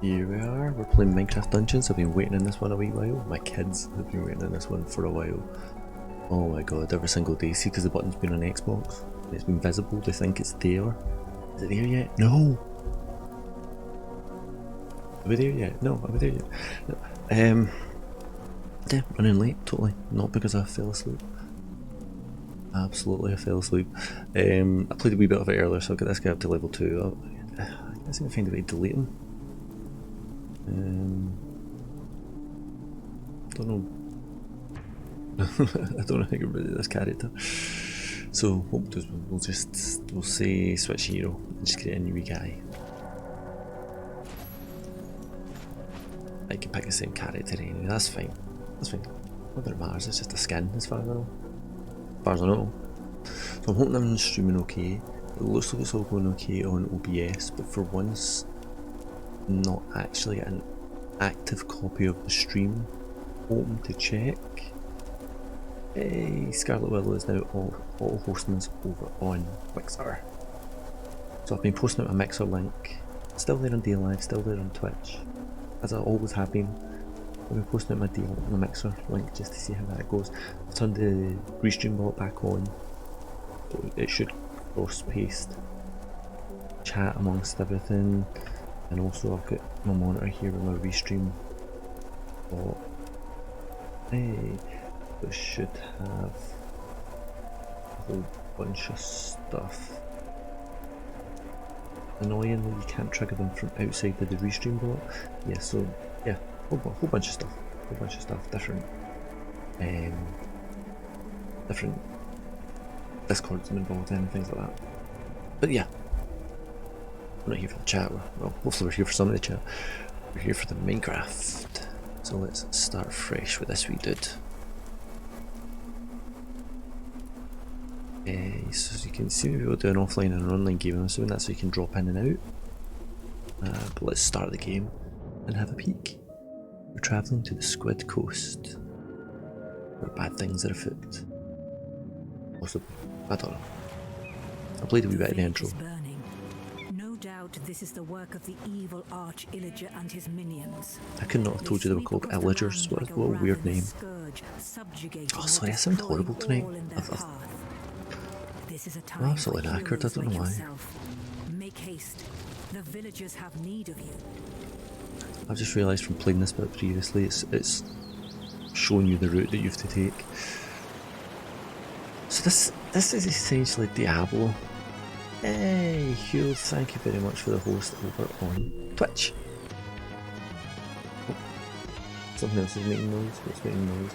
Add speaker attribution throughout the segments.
Speaker 1: Here we are, we're playing Minecraft Dungeons. I've been waiting in this one a wee while. My kids have been waiting in this one for a while. Oh my god, every single day. See, because the button's been on Xbox, it's been visible, they think it's there. Is it there yet? No! Are we there yet? No, are we there yet? No. Yeah, running late, totally. Not because I fell asleep. Absolutely, I fell asleep. I played a wee bit of it earlier, so I've got this guy up to level 2. I guess I can find a way to delete him. Don't know. I don't know how to get rid of this character. So what we'll do is we'll say switch hero and just create a new guy. I can pick the same character anyway, that's fine. That's fine. Not that it matters, it's just a skin as far as I know. As far as I know. So I'm hoping I'm streaming okay. It looks like it's all going okay on OBS, but for once not actually an active copy of the stream open to check. Hey, Scarlet Willow is now all hosting us over on Mixer. So I've been posting out a Mixer link, still there on DLive, still there on Twitch, as I always have been. I've been posting out my Mixer link just to see how that goes. I've turned the restream bot back on, so it should cross-paste chat amongst everything. And also I've got my monitor here with my restream bot. Hey, it should have a whole bunch of stuff. Annoyingly, you can't trigger them from outside of the restream bot. Yeah, so yeah, whole bunch of stuff. Different Discords I'm involved in and things like that. But yeah, we're not here for the chat. Well, hopefully we're here for some of the chat. We're here for the Minecraft. So let's start fresh with this wee dude. So you can see we'll do an offline and an online game. I'm assuming that's so you can drop in and out. But let's start the game and have a peek. We're travelling to the Squid Coast, where bad things are afoot. Also, I don't know. I played a wee bit in the intro.
Speaker 2: No doubt this is the work of the evil Arch Illager and his minions.
Speaker 1: I could not have told you they were called Illagers. What a weird name. Oh, sorry, I sound horrible tonight. I'm absolutely knackered, I don't know why.
Speaker 2: Make haste. The villagers have need of you.
Speaker 1: I've just realised from playing this bit previously, it's showing you the route that you have to take. So this is essentially Diablo. Hey Hugh, thank you very much for the host over on Twitch. Oh, something else is making noise. What's making noise?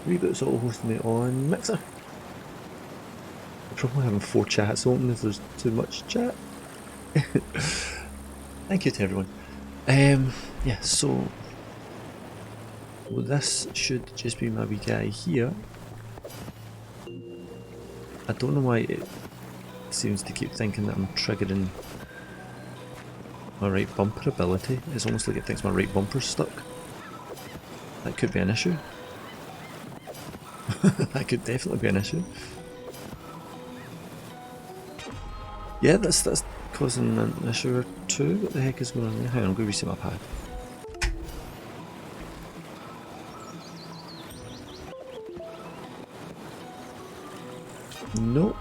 Speaker 1: Reboot's all hosting me on Mixer. I'm probably having 4 chats open if there's too much chat. Thank you to everyone. Yeah, so this should just be my wee guy here. I don't know why it seems to keep thinking that I'm triggering my right bumper ability. It's almost like it thinks my right bumper's stuck. That could be an issue. That could definitely be an issue. Yeah, that's causing an issue or two. What the heck is going on there? Hang on, I'm going to reset my pad. Nope.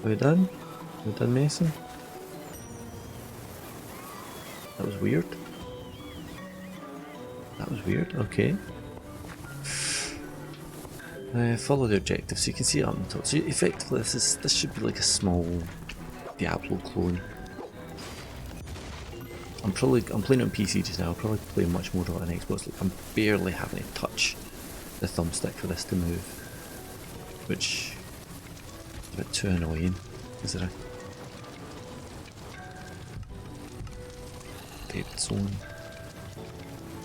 Speaker 1: Are we done? Are we done messing? That was weird. That was weird, okay. Follow the objective, so you can see it up on top. So effectively this should be like a small Diablo clone. I'm playing on PC just now, I'll probably play much more on an Xbox. Like, I'm barely having to touch the thumbstick for this to move, which is a bit too annoying. Is there a dead zone?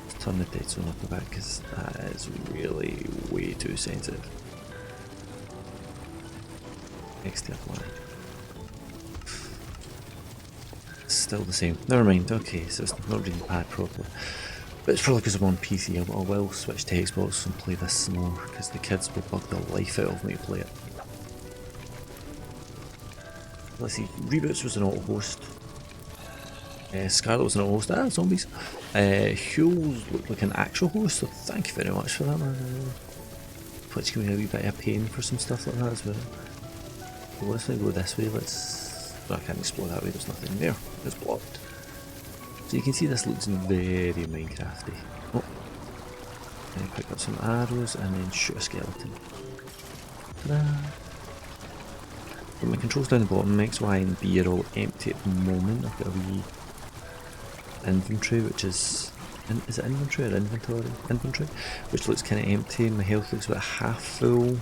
Speaker 1: Let's turn the dead zone up a bit because that is really way too sensitive. Next to apply. Still the same. Never mind. Okay, so it's not reading the pad properly. But it's probably because I'm on PC. I will switch to Xbox and play this some more because the kids will bug the life out of me to play it. Let's see, Reboots was an auto host. Scarlet was an host. Zombies. Hules looked like an actual host, so thank you very much for that, man. Twitch can be a wee bit of a pain for some stuff like that as well. So let's go this way. No, I can't explore that way. There's nothing there. It's blocked. So you can see this looks very Minecrafty. Oh. Pick up some arrows and then shoot a skeleton. Ta-da! But my controls down the bottom, X, Y and B are all empty at the moment. I've got a wee inventory, which is it inventory or inventory? Inventory, which looks kind of empty. My health looks about half full.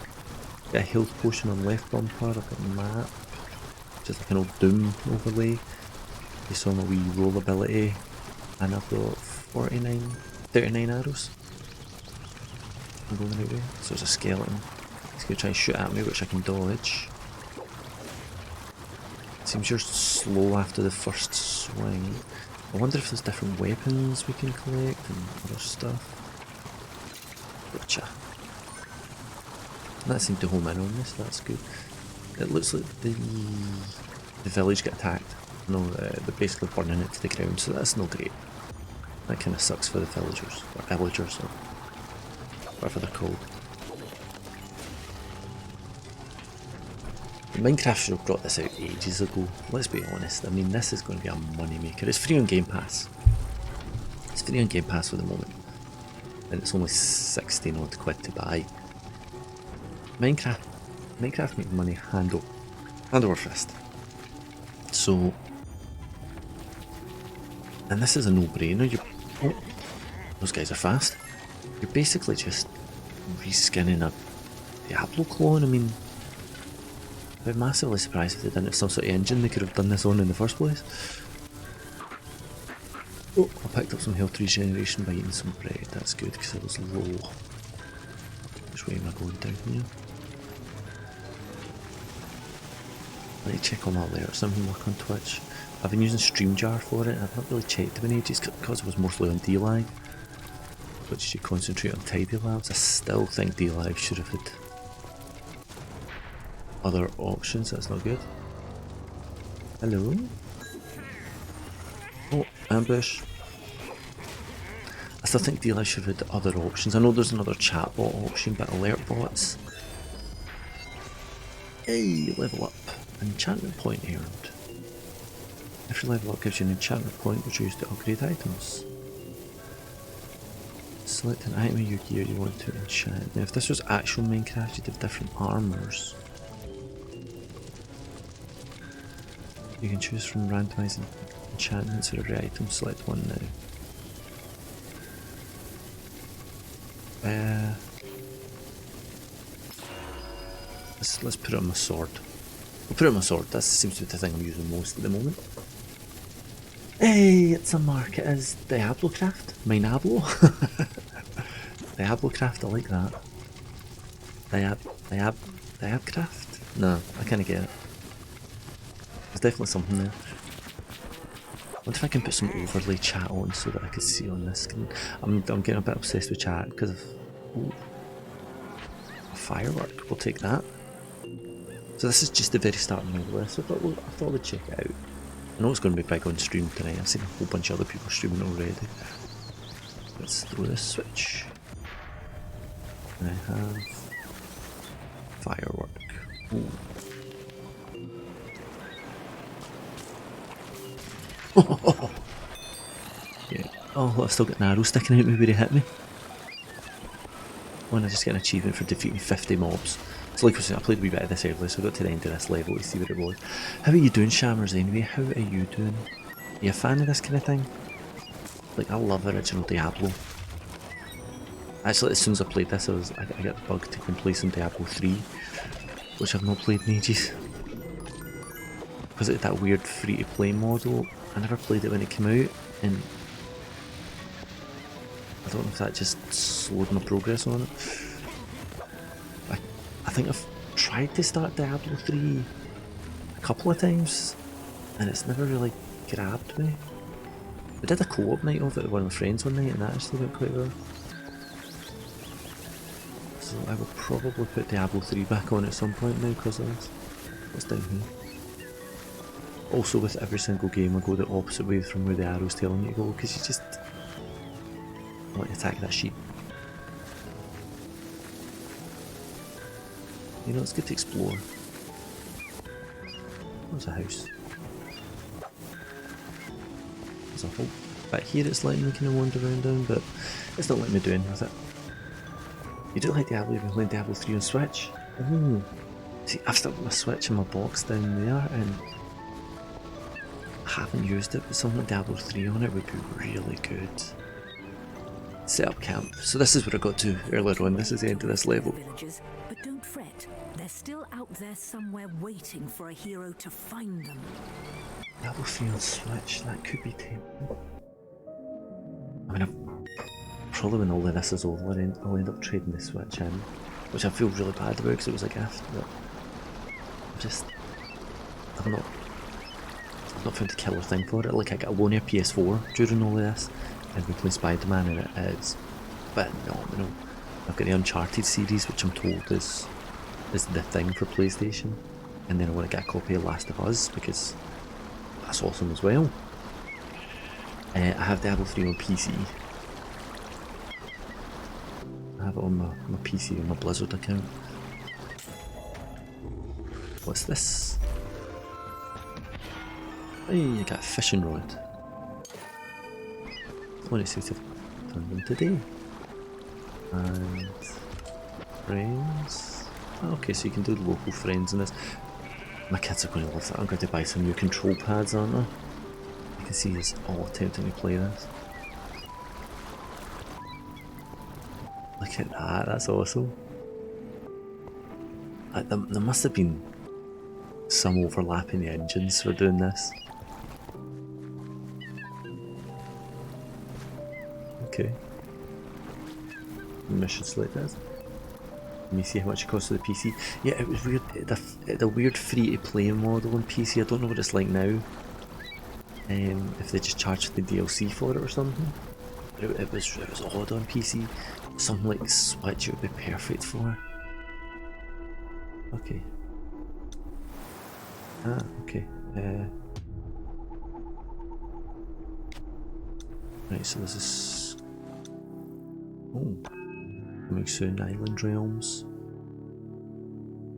Speaker 1: Got a health potion on the left bumper. I've got a map, just like an old Doom overlay. You saw my wee roll ability, and I've got 39 arrows. I'm going the right way. So there's a skeleton. He's going to try and shoot at me, which I can dodge. Seems you're slow after the first swing. I wonder if there's different weapons we can collect and other stuff. Gotcha. That seemed to home in on this, that's good. It looks like the village got attacked. No, they're basically burning it to the ground, so that's not great. That kind of sucks for the villagers, or whatever they're called. Minecraft should have brought this out ages ago, let's be honest. I mean, this is going to be a money maker. It's free on Game Pass. It's free on Game Pass for the moment. And it's only 16 odd quid to buy. Minecraft makes money hand over fist. So, and this is a no-brainer. Oh, those guys are fast. You're basically just reskinning a Diablo clone. I mean, I'd be massively surprised if they didn't have some sort of engine they could have done this on in the first place. Oh, I picked up some health regeneration by eating some bread. That's good because I was low. Which way am I going down here? Let me check on my alerts. I'm work on Twitch. I've been using StreamJar for it. I've not really checked them in ages because it was mostly on DLive, which should concentrate on Tidy Labs. I still think DLive should have had other options. That's not good. Hello? Oh, ambush. I still think DLive should have had other options. I know there's another chatbot option, but alert bots. Hey, level up. Enchantment point earned. Every level up gives you an enchantment point which you use to upgrade items. Select an item of your gear you want to enchant. Now if this was actual Minecraft, you'd have different armors. You can choose from randomizing enchantments for every item. Select one now. Let's put it on my sword. We'll put it on my sword. That seems to be the thing I'm using most at the moment. Hey, it's a mark. It is Diablo craft. Minablo. Diablo craft. I like that. Diab craft. No, I kind of get it. There's definitely something there. I wonder if I can put some overlay chat on so that I can see on this screen. I'm getting a bit obsessed with chat because of a firework. We'll take that. So this is just the very start of my list. So I thought we'd check it out. I know it's going to be big on stream tonight. I've seen a whole bunch of other people streaming already. Let's throw this switch. And I have firework. Ooh. Yeah. Oh, I've still got an arrow sticking out maybe to hit me. Oh, and I just get an achievement for defeating 50 mobs. So like I said, I played a wee bit of this earlier, so I got to the end of this level to see what it was. How are you doing, Shammers, anyway? How are you doing? Are you a fan of this kind of thing? Like, I love original Diablo. Actually, as soon as I played this, I got the bug to go and play some Diablo 3, which I've not played in ages. Because it had that weird free-to-play model. I never played it when it came out, and I don't know if that just slowed my progress on it. I think I've tried to start Diablo 3 a couple of times, and it's never really grabbed me. I did a co-op night of it with one of my friends one night, and that actually went quite well. So I will probably put Diablo 3 back on at some point now because of this. What's down here? Also with every single game I go the opposite way from where the arrow's telling you to go, because you just want to attack that sheep. You know, it's good to explore. There's a house. There's a whole bit here it's letting me kind of wander around down, but it's not letting me do anything with it. You do like Diablo, you've been playing Diablo 3 on Switch? Oh. See, I've still got my Switch in my box down there, and I haven't used it, but something like Diablo 3 on it would be really good. Set up camp. So this is what I got to earlier on, this is the end of this level.
Speaker 2: Villagers, but don't fret. They're still out there somewhere waiting for a hero to find them.
Speaker 1: Diablo 3 on Switch, that could be tempting. I mean, probably when all of this is over, I'll end up trading the Switch in, which I feel really bad about because it was a gift, but I've not found a killer thing for it. Like, I got a loaner PS4 during all of this, and we played Spider-Man, and it is phenomenal. I've got the Uncharted series, which I'm told is the thing for PlayStation, and then I want to get a copy of Last of Us because that's awesome as well. I have Diablo 3 on PC. I have it on my PC on my Blizzard account. What's this? Hey, I got a fishing rod. I want to see if I've done them today. And friends. Okay, so you can do the local friends in this. My kids are going to love that. I'm going to buy some new control pads, aren't I? You can see us all attempting to play this. Look at that, that's awesome. There must have been some overlap in the engines for doing this. Okay. Mission select this. Let me see how much it costs for the PC. Yeah, it was weird. The weird free-to-play model on PC. I don't know what it's like now. If they just charged the DLC for it or something. It was odd on PC. Something like Switch it would be perfect for. Okay. Ah, okay. Right, so this is. Oh. Coming soon, Island Realms.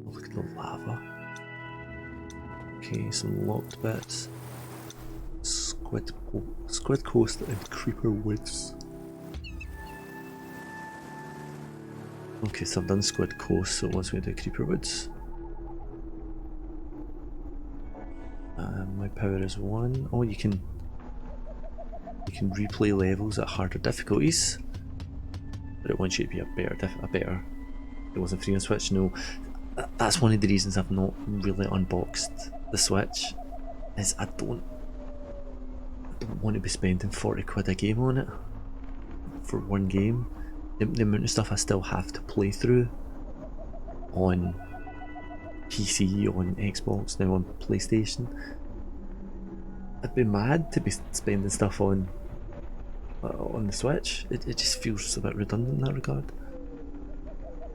Speaker 1: Oh, look at the lava. Okay, some locked bits. Squid Coast and Creeper Woods. Okay, so I've done Squid Coast, so once we do Creeper Woods. My power is 1. Oh, you can replay levels at harder difficulties, but it wants you to be a better. It wasn't free on Switch. No, that's one of the reasons I've not really unboxed the Switch. Is I don't want to be spending 40 quid a game on it for one game. The amount of stuff I still have to play through on PC, on Xbox, now on PlayStation. I'd be mad to be spending stuff on the Switch. It just feels a bit redundant in that regard.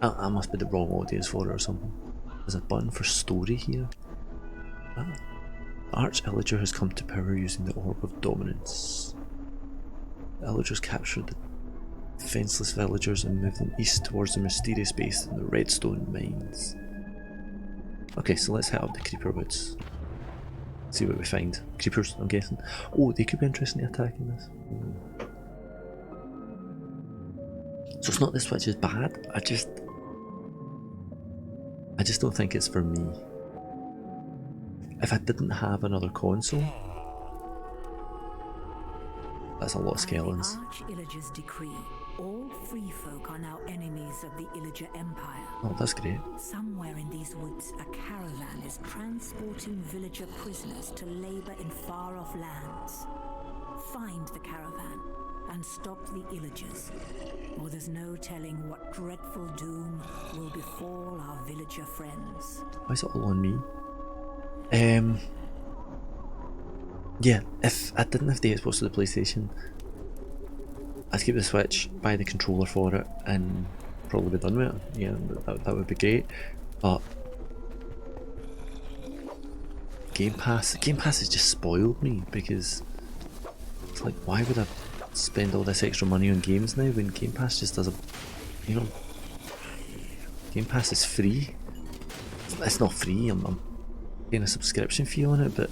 Speaker 1: I must be the wrong audience for it or something. There's a button for story here. Ah. The Arch-Illager has come to power using the Orb of Dominance. The Illagers captured the defenseless villagers and moved them east towards the mysterious base in the Redstone Mines. Okay, so let's head up the Creeper Woods. See what we find. Creepers, I'm guessing. Oh, they could be interesting to attack in this. So it's not the Switch is bad, I just don't think it's for me. If I didn't have another console, that's a lot of skeletons.
Speaker 2: The Arch-Illager's decree, all free folk are now enemies of the Illager Empire.
Speaker 1: Oh, that's great.
Speaker 2: Somewhere in these woods, a caravan is transporting villager prisoners to labor in far-off lands. Find the caravan and stop the Illagers, or there's no telling what dreadful doom will befall our villager friends.
Speaker 1: Why is it all on me? Yeah, if I didn't have the Xbox or the PlayStation, I'd keep the Switch, buy the controller for it, and probably be done with it. Yeah, that would be great. But Game Pass. Game Pass has just spoiled me because it's like, why would I spend all this extra money on games now when Game Pass just does a, you know, Game Pass is free. It's not free. I'm paying a subscription fee on it, but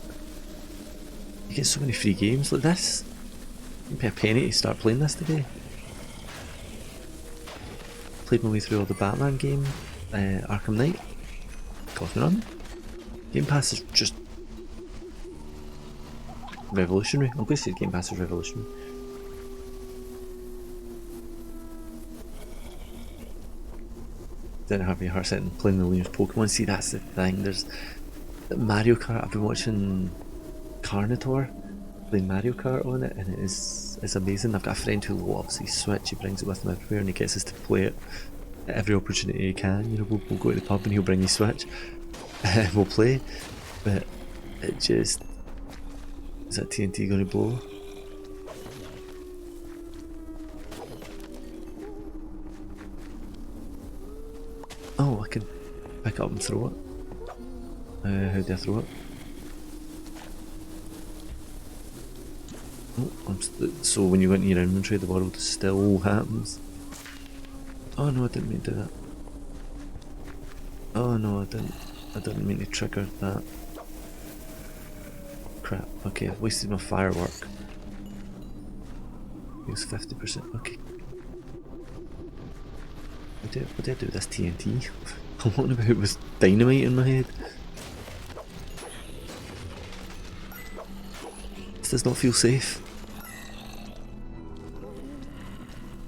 Speaker 1: you get so many free games like this. You can pay a penny to start playing this today. Played my way through all the Batman game, Arkham Knight. Cost me none. Game Pass is just revolutionary. I'm going to say Game Pass is revolutionary. Didn't have any heart sitting playing the latest Pokemon. See, that's the thing. There's Mario Kart. I've been watching Carnotaur playing Mario Kart on it, and it's amazing. I've got a friend who loves his Switch. He brings it with him everywhere, and he gets us to play it at every opportunity he can. You know, we'll go to the pub and he'll bring his Switch. We'll play, but it just, is that TNT going to blow? Oh, I can pick it up and throw it. How do I throw it? Oh, so when you go into your inventory, the world still happens. Oh no, I didn't mean to do that. Oh no, I didn't mean to trigger that. Crap. Okay, I've wasted my firework. It was 50%. Okay. What did I do with this TNT? I wonder if it was dynamite in my head. This does not feel safe.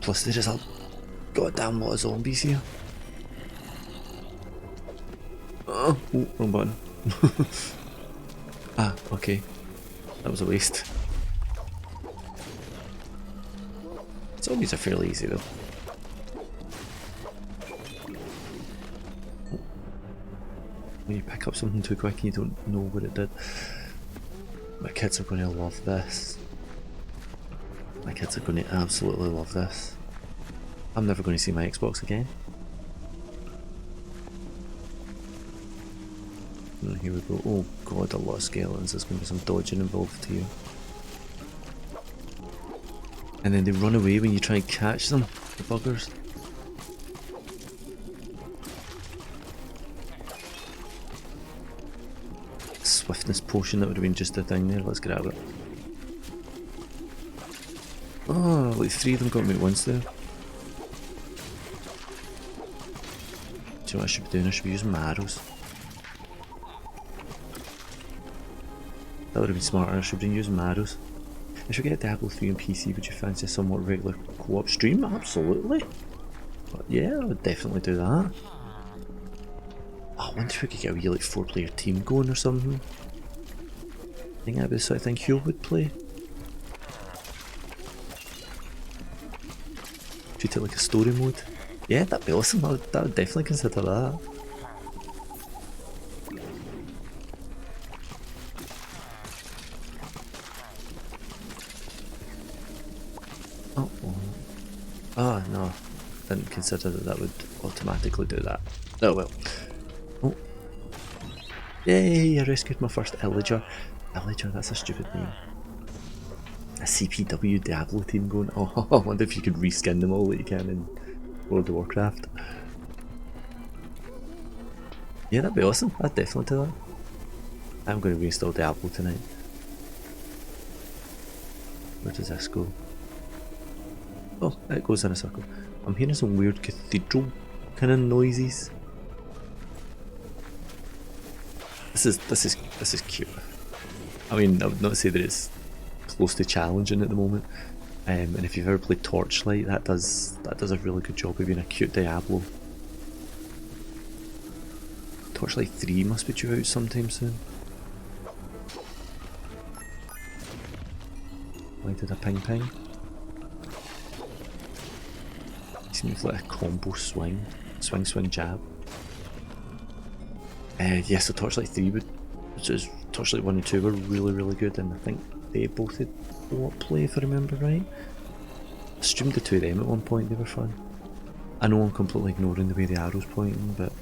Speaker 1: Plus there is a goddamn lot of zombies here. Oh, wrong button. Ah, okay. That was a waste. Zombies are fairly easy though. When you pick up something too quick and you don't know what it did. My kids are going to love this. My kids are going to absolutely love this. I'm never going to see my Xbox again. And here we go. Oh god, a lot of skeletons. There's going to be some dodging involved here. And then they run away when you try and catch them, the buggers. Swiftness potion, that would have been just a thing there. Let's grab it. Oh, like 3 of them got me at once there. Do you know what I should be doing? I should be using my arrows. That would have been smarter. I should have been using my arrows. I should get Diablo 3 on PC. Would you fancy a somewhat regular co-op stream? Absolutely. But yeah, I would definitely do that. Oh, I wonder if we could get a wee like 4-player team going or something. I think that'd be the sort of thing Hugh would play. Treat it like a story mode. Yeah, that'd be awesome. I would definitely consider that. Oh, oh no, didn't consider that would automatically do that. Oh well. Oh. Yay, I rescued my first illager. Illager, that's a stupid name. A CPW Diablo team going. Oh, I wonder if you could reskin them all that you can in World of Warcraft. Yeah, that'd be awesome. I'd definitely do that. I'm going to reinstall Diablo tonight. Where does this go? Oh, it goes in a circle. I'm hearing some weird cathedral kind of noises. This is cute. I mean, I would not say that it's close to challenging at the moment. And if you've ever played Torchlight, that does a really good job of being a cute Diablo. Torchlight 3 must be due out sometime soon. Why did I ping ping? Seems like a combo swing. Swing jab. Yes, so Torchlight 3 which is Torchlight 1 and 2 were really good, and I think they both had co-op play if I remember right. I streamed the 2 of them at one point, they were fun. I know I'm completely ignoring the way the arrow's pointing, but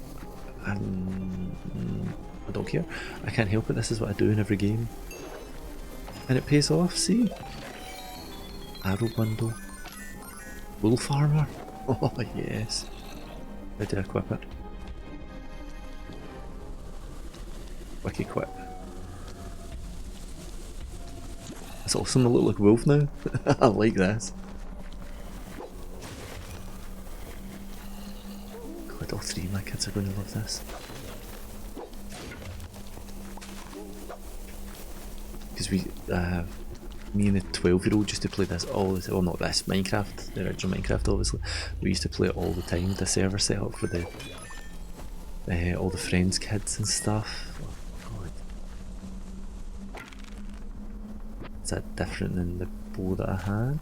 Speaker 1: I don't care. I can't help it, this is what I do in every game. And it pays off, see? Arrow bundle. Wolf armor. Oh yes. How do I equip it? Quick equip. That's awesome, I look like a wolf now. I like this. God, all three of my kids are going to love this. Because me and the 12-year-old used to play this all the, well not this, Minecraft, the original Minecraft obviously. We used to play it all the time, the server set up for the all the friends' kids and stuff. Oh god. Is that different than the bow that I had?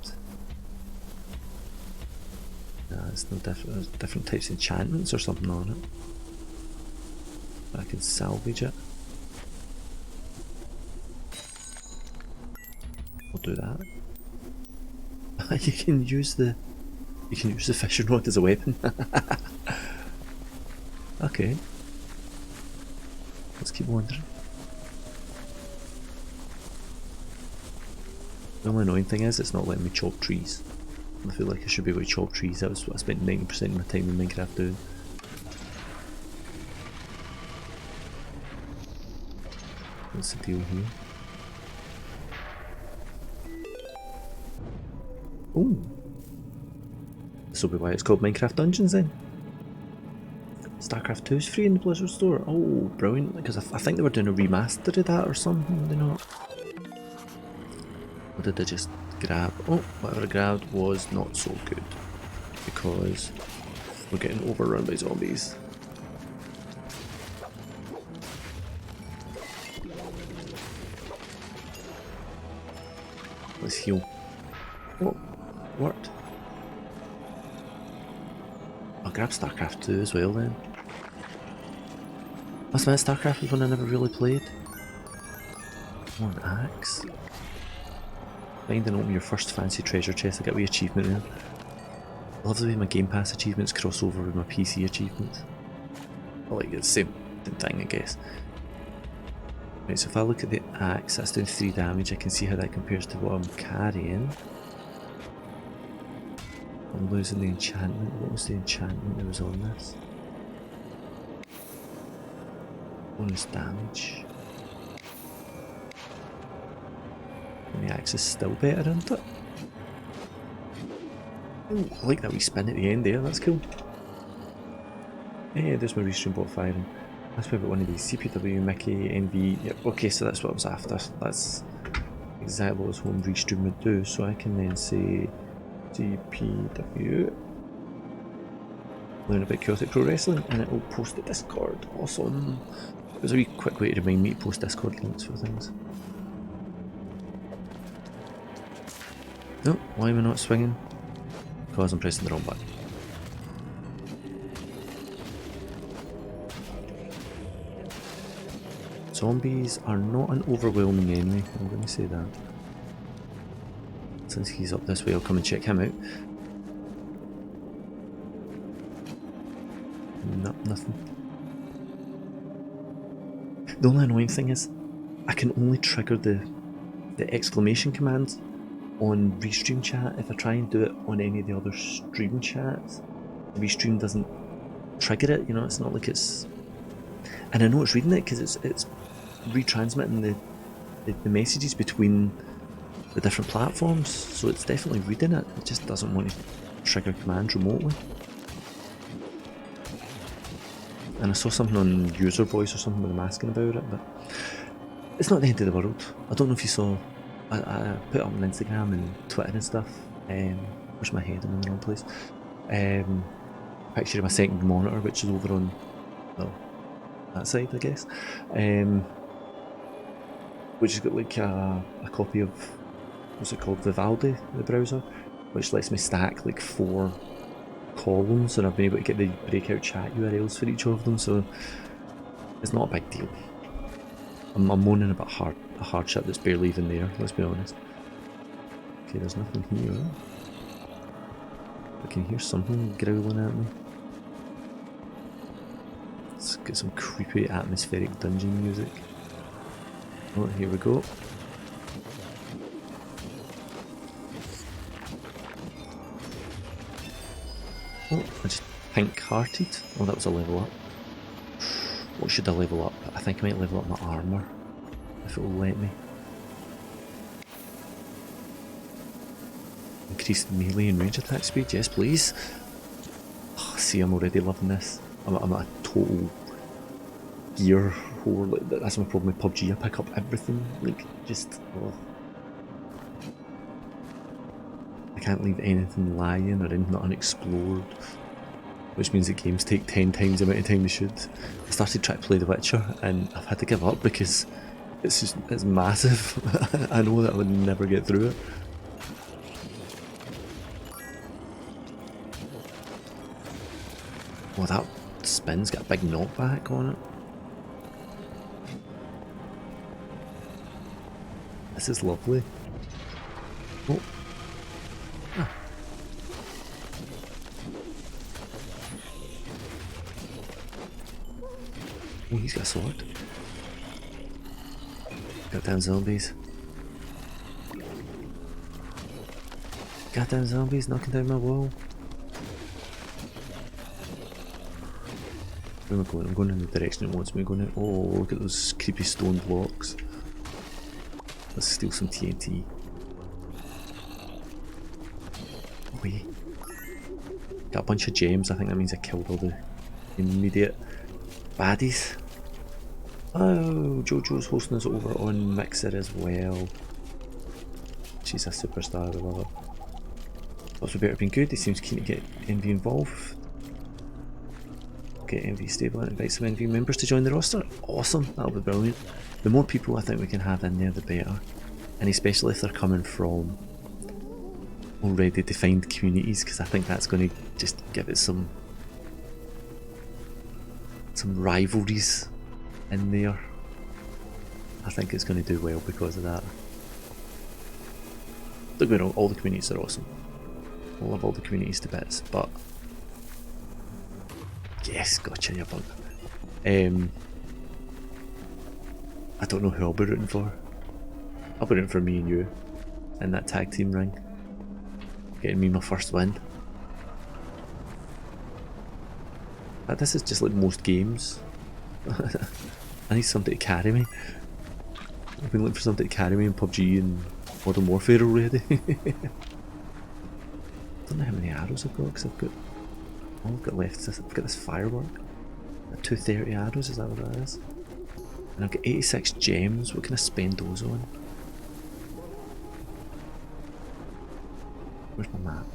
Speaker 1: Nah, it's no different, there's different types of enchantments or something on it. I can salvage it. I'll do that. you can use the fishing rod as a weapon. Okay. Let's keep wandering. The only annoying thing is it's not letting me chop trees. I feel like I should be able to chop trees. That was what I spent 90% of my time in Minecraft doing. What's the deal here? Oh, this will be why it's called Minecraft Dungeons then. StarCraft 2 is free in the Blizzard store. Oh, brilliant! Because I think they were doing a remaster of that or something. Did they not? Or did they just grab? Oh, whatever I grabbed was not so good because we're getting overrun by zombies. Let's heal. Oh. Worked. I'll grab StarCraft 2 as well then. Must admit, StarCraft was one I never really played. Oh, an axe. Find and open your first fancy treasure chest. I get the achievement there. I love the way my Game Pass achievements cross over with my PC achievements. I like it, same thing I guess. Right, so if I look at the axe, that's doing 3 damage. I can see how that compares to what I'm carrying. I'm losing the enchantment. What was the enchantment that was on this? Bonus damage. And the axe is still better, isn't it? Ooh, I like that wee spin at the end there, that's cool. Yeah, there's my restream bot firing. That's probably one of these. CPW, Mickey, NV. Yep, okay, so that's what I was after. That's exactly what I was hoping restream would do. So I can then say CPW. Learn about Chaotic Pro Wrestling and it will post to Discord. Awesome. It was a wee quick way to remind me to post Discord links for things. No, why am I not swinging? Because I'm pressing the wrong button. Zombies are not an overwhelming enemy, I'm going to say that. Since he's up this way, I'll come and check him out. No, nothing. The only annoying thing is, I can only trigger the exclamation command on Restream chat if I try and do it on any of the other stream chats. Restream doesn't trigger it, you know, it's not like it's... And I know it's reading it because it's retransmitting the messages between the different platforms, so it's definitely reading it, it just doesn't want to trigger commands remotely. And I saw something on user voice or something with them asking about it, but it's not the end of the world. I don't know if you saw, I put it up on Instagram and Twitter and stuff. Where's my head? I'm in the wrong place. Picture of my second monitor, which is over on, well, that side I guess. Which has got like a copy of, what's it called, Vivaldi, the browser, which lets me stack like 4 columns, and I've been able to get the breakout chat URLs for each of them, so it's not a big deal. I'm moaning about a hardship that's barely even there, let's be honest. Okay, there's nothing here. I can hear something growling at me. Let's get some creepy atmospheric dungeon music. Oh, here we go. Oh, I just pink-hearted. Oh, that was a level up. What should I level up? I think I might level up my armour, if it will let me. Increased melee and range attack speed, yes please. Oh, see, I'm already loving this. I'm a total gear whore. Like, that's my problem with PUBG. I pick up everything. Like, just, oh. I can't leave anything lying or anything unexplored. Which means that games take 10 times the amount of time they should. I started trying to play The Witcher and I've had to give up because it's massive. I know that I would never get through it. Oh, that spin's got a big knockback on it. This is lovely. Oh. Ah. Oh, he's got a sword. Goddamn zombies. Goddamn zombies knocking down my wall. Where am I going? I'm going in the direction it wants me going in. Oh, look at those creepy stone blocks. Let's steal some TNT. Wait. Got a bunch of gems. I think that means I killed all the immediate baddies. Oh, Jojo's hosting us over on Mixer as well. She's a superstar, I love her. Also better been good. He seems keen to get Envy involved. Get Envy stable and invite some Envy members to join the roster. Awesome, that'll be brilliant. The more people I think we can have in there, the better. And especially if they're coming from already defined communities, because I think that's going to just give it some rivalries in there. I think it's going to do well because of that. Don't get me wrong, all the communities are awesome. I love all the communities to bits, but yes, gotcha, you bug. I don't know who I'll be rooting for. I'll be rooting for me and you in that tag team ring. Getting me my first win. This is just like most games. I need somebody to carry me. I've been looking for somebody to carry me in PUBG and Modern Warfare already. I don't know how many arrows I've got because I've got all I've got left is I've got this firework. 230 arrows, is that what that is? And I've got 86 gems. What can I spend those on? Where's my map?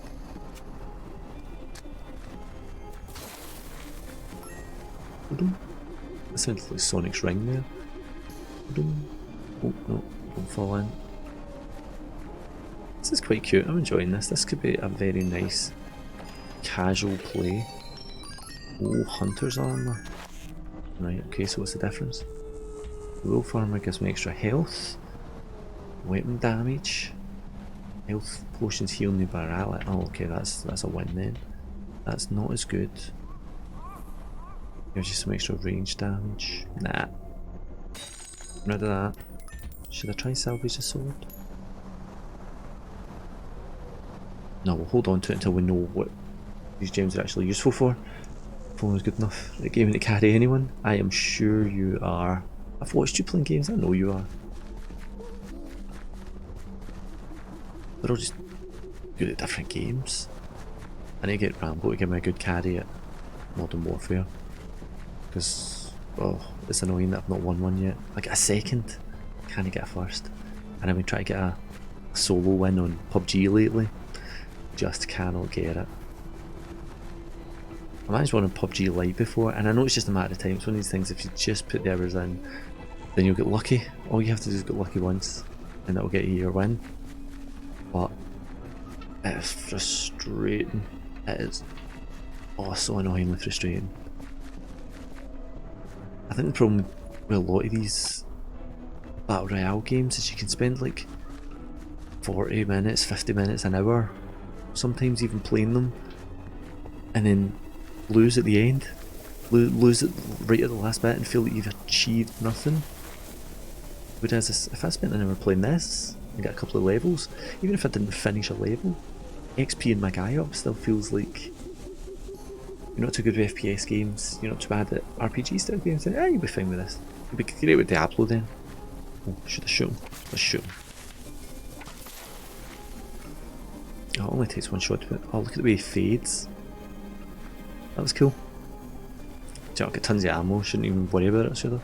Speaker 1: That sounds like Sonic's ring there. Oh no, don't fall in. This is quite cute, I'm enjoying this. This could be a very nice casual play. Oh, Hunter's armour. Right, okay, so what's the difference? The wolf armour gives me extra health, weapon damage, health potions heal me by ally. Oh, okay, that's a win then. That's not as good. Gives you some extra range damage. Nah. Rid of that. Should I try and salvage the sword? No, we'll hold on to it until we know what these gems are actually useful for. If only good enough at gaming to carry anyone. I am sure you are. I've watched you playing games, I know you are. They're all just good at different games. I need to get Rambo to give me a good carry at Modern Warfare. Because, oh, it's annoying that I've not won one yet. I get a second, can't get a first. And I've been trying to get a solo win on PUBG lately. Just cannot get it. I managed one on PUBG Lite before, and I know it's just a matter of time. It's one of these things, if you just put the hours in, then you'll get lucky. All you have to do is get lucky once, and that'll get you your win. But it is frustrating. It is so annoyingly frustrating. I think the problem with a lot of these Battle Royale games is you can spend like 40 minutes, 50 minutes, an hour, sometimes even playing them, and then lose at the end lose it right at the last bit and feel that you've achieved nothing. Whereas if I spent an hour playing this and got a couple of levels, even if I didn't finish a level, XP my guy up still feels like you're not too good with FPS games, you're not too bad at RPG style games, then you'll be fine with this. You'll be great with Diablo then. Oh, should I shoot him? Let's shoot him. Oh, it only takes one shot to it. Oh, look at the way he fades. That was cool. I've got tons of ammo, shouldn't even worry about it, should I?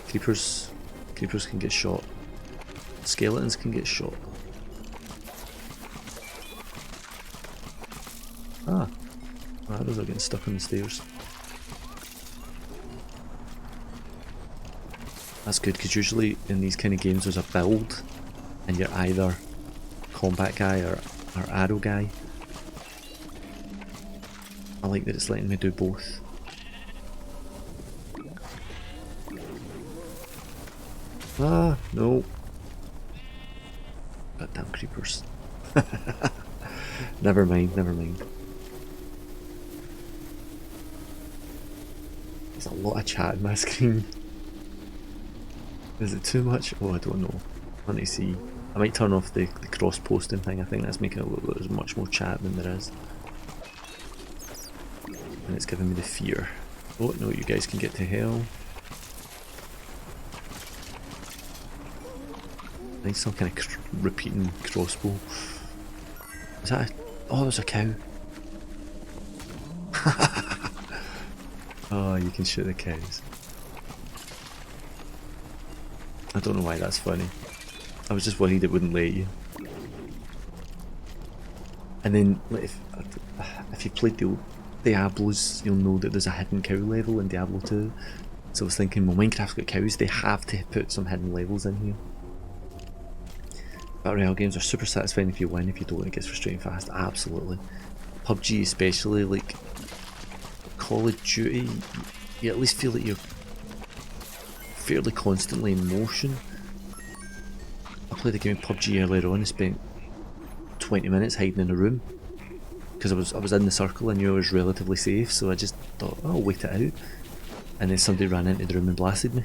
Speaker 1: Creepers can get shot. Skeletons can get shot. Ah, those are getting stuck on the stairs. That's good, because usually in these kind of games there's a build and you're either combat guy or arrow guy. I like that it's letting me do both. Ah, no. Goddamn creepers. Never mind, never mind. There's a lot of chat on my screen. Is it too much? Oh, I don't know. I need to see. I might turn off the cross-posting thing. I think that's making it look like there's much more chat than there is. And it's giving me the fear. Oh no, you guys can get to hell. Nice, some kind of repeating crossbow. Is that a... Oh, there's a cow. Oh, you can shoot the cows. I don't know why that's funny. I was just worried it wouldn't let you. And then, if you played the old Diablos, you'll know that there's a hidden cow level in Diablo 2. So I was thinking, well, Minecraft's got cows, they have to put some hidden levels in here. Battle Royale games are super satisfying if you win. If you don't, it gets frustrating fast. Absolutely. PUBG especially, like Call of Duty, you at least feel that you're fairly constantly in motion. I played a game of PUBG earlier on and spent 20 minutes hiding in a room because I was in the circle and knew I was relatively safe, so I just thought, oh, I'll wait it out. And then somebody ran into the room and blasted me.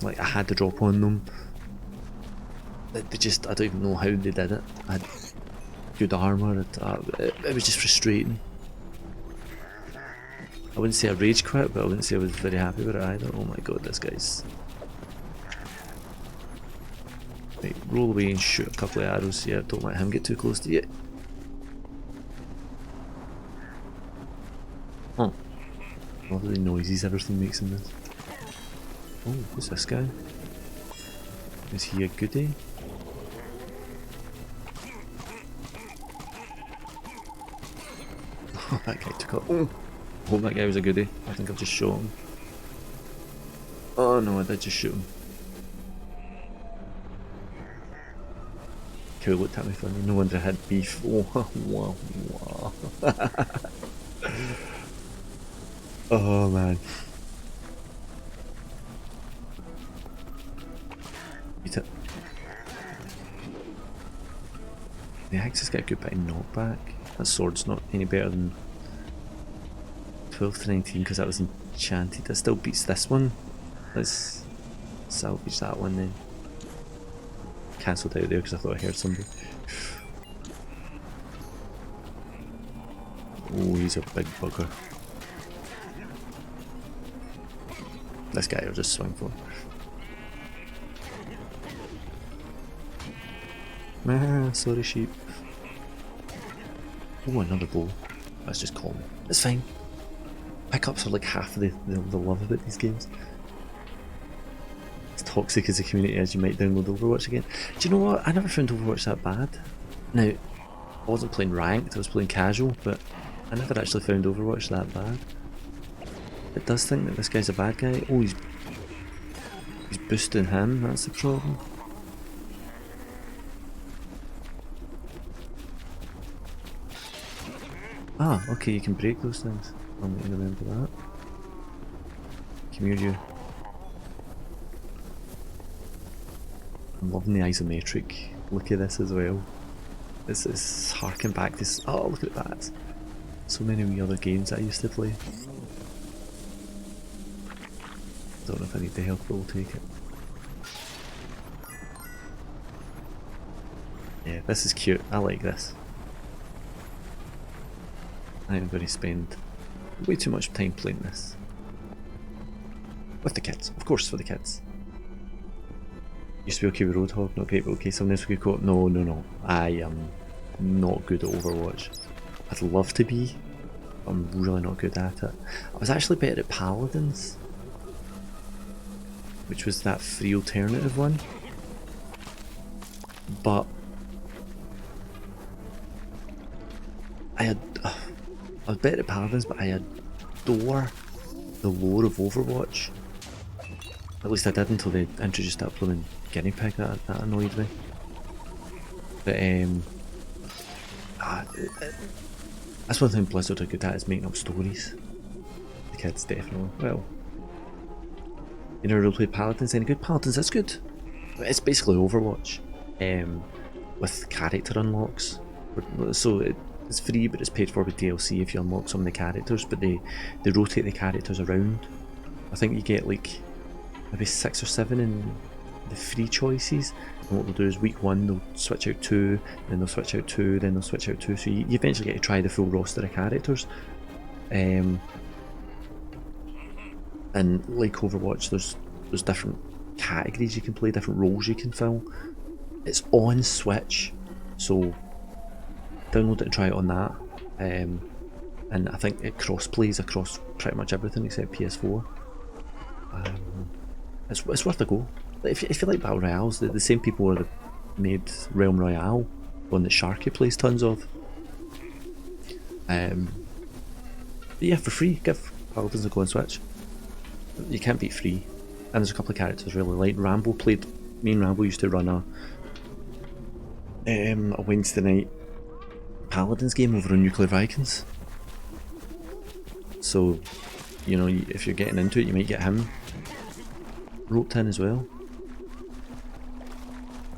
Speaker 1: Like, I had to drop on them. They just, I don't even know how they did it. I had good armour, it was just frustrating. I wouldn't say I rage quit, but I wouldn't say I was very happy with it either. Oh my god, this guy's... Right, roll away and shoot a couple of arrows. Yeah, don't let him get too close to you. Huh. All the noises everything makes in this. Oh, who's this guy? Is he a goodie? Oh, that guy took off. Oh, that guy was a goodie. I think I've just shot him. Oh no, I did just shoot him. Cow looked at me funny. No wonder I had beef. Oh, wow, wow. Oh man. Eat it. The axe has got a good bit of knockback. That sword's not any better than 12 to 19 because that was enchanted. That still beats this one. Let's salvage that one then. Cancelled out there because I thought I heard somebody. Oh, he's a big bugger. This guy I'll just swing for. Ah, sorry sheep. Oh, another bow. That's just calm. It's fine. Pickups are like half of the love about these games. As toxic as the community is, you might download Overwatch again. Do you know what? I never found Overwatch that bad. Now, I wasn't playing ranked, I was playing casual, but I never actually found Overwatch that bad. It does think that this guy's a bad guy. Oh, he's boosting him, that's the problem. Ah, okay, you can break those things. I'll need to remember that. Come here, you. I'm loving the isometric look at this as well. This is harking back to... Oh, look at that. So many wee other games that I used to play. Don't know if I need the health, but we'll take it. Yeah, this is cute. I like this. I'm going to spend way too much time playing this. With the kids, of course, for the kids. Used to be okay with Roadhog, not great, but okay, sometimes we could co-op. No. I am not good at Overwatch. I'd love to be, but I'm really not good at it. I was actually better at Paladins, which was that free alternative one. But I was better at Paladins, but I adore the lore of Overwatch. At least I did until they introduced that blooming guinea pig. That annoyed me. But that's one thing Blizzard are good at, is making up stories. The kids definitely. Well, you never really played Paladins? Any good? Paladins, that's good. It's basically Overwatch, with character unlocks. So it's free, but it's paid for with DLC if you unlock some of the characters. But they rotate the characters around. I think you get like maybe 6 or 7 in the free choices. And what they'll do is week 1 they'll switch out 2, then they'll switch out 2, then they'll switch out 2. So you eventually get to try the full roster of characters. And like Overwatch, there's different categories you can play, different roles you can fill. It's on Switch, so download it and try it on that. And I think it cross-plays across pretty much everything except PS4. It's worth a go. If you like Battle Royales, the same people that made Realm Royale, one that Sharky plays tons of. But yeah, for free, give Paladins a go on Switch. You can't beat free. And there's a couple of characters really like. Me and Rambo used to run a Wednesday night Paladins game over on Nuclear Vikings. So, you know, if you're getting into it, you might get him roped in as well.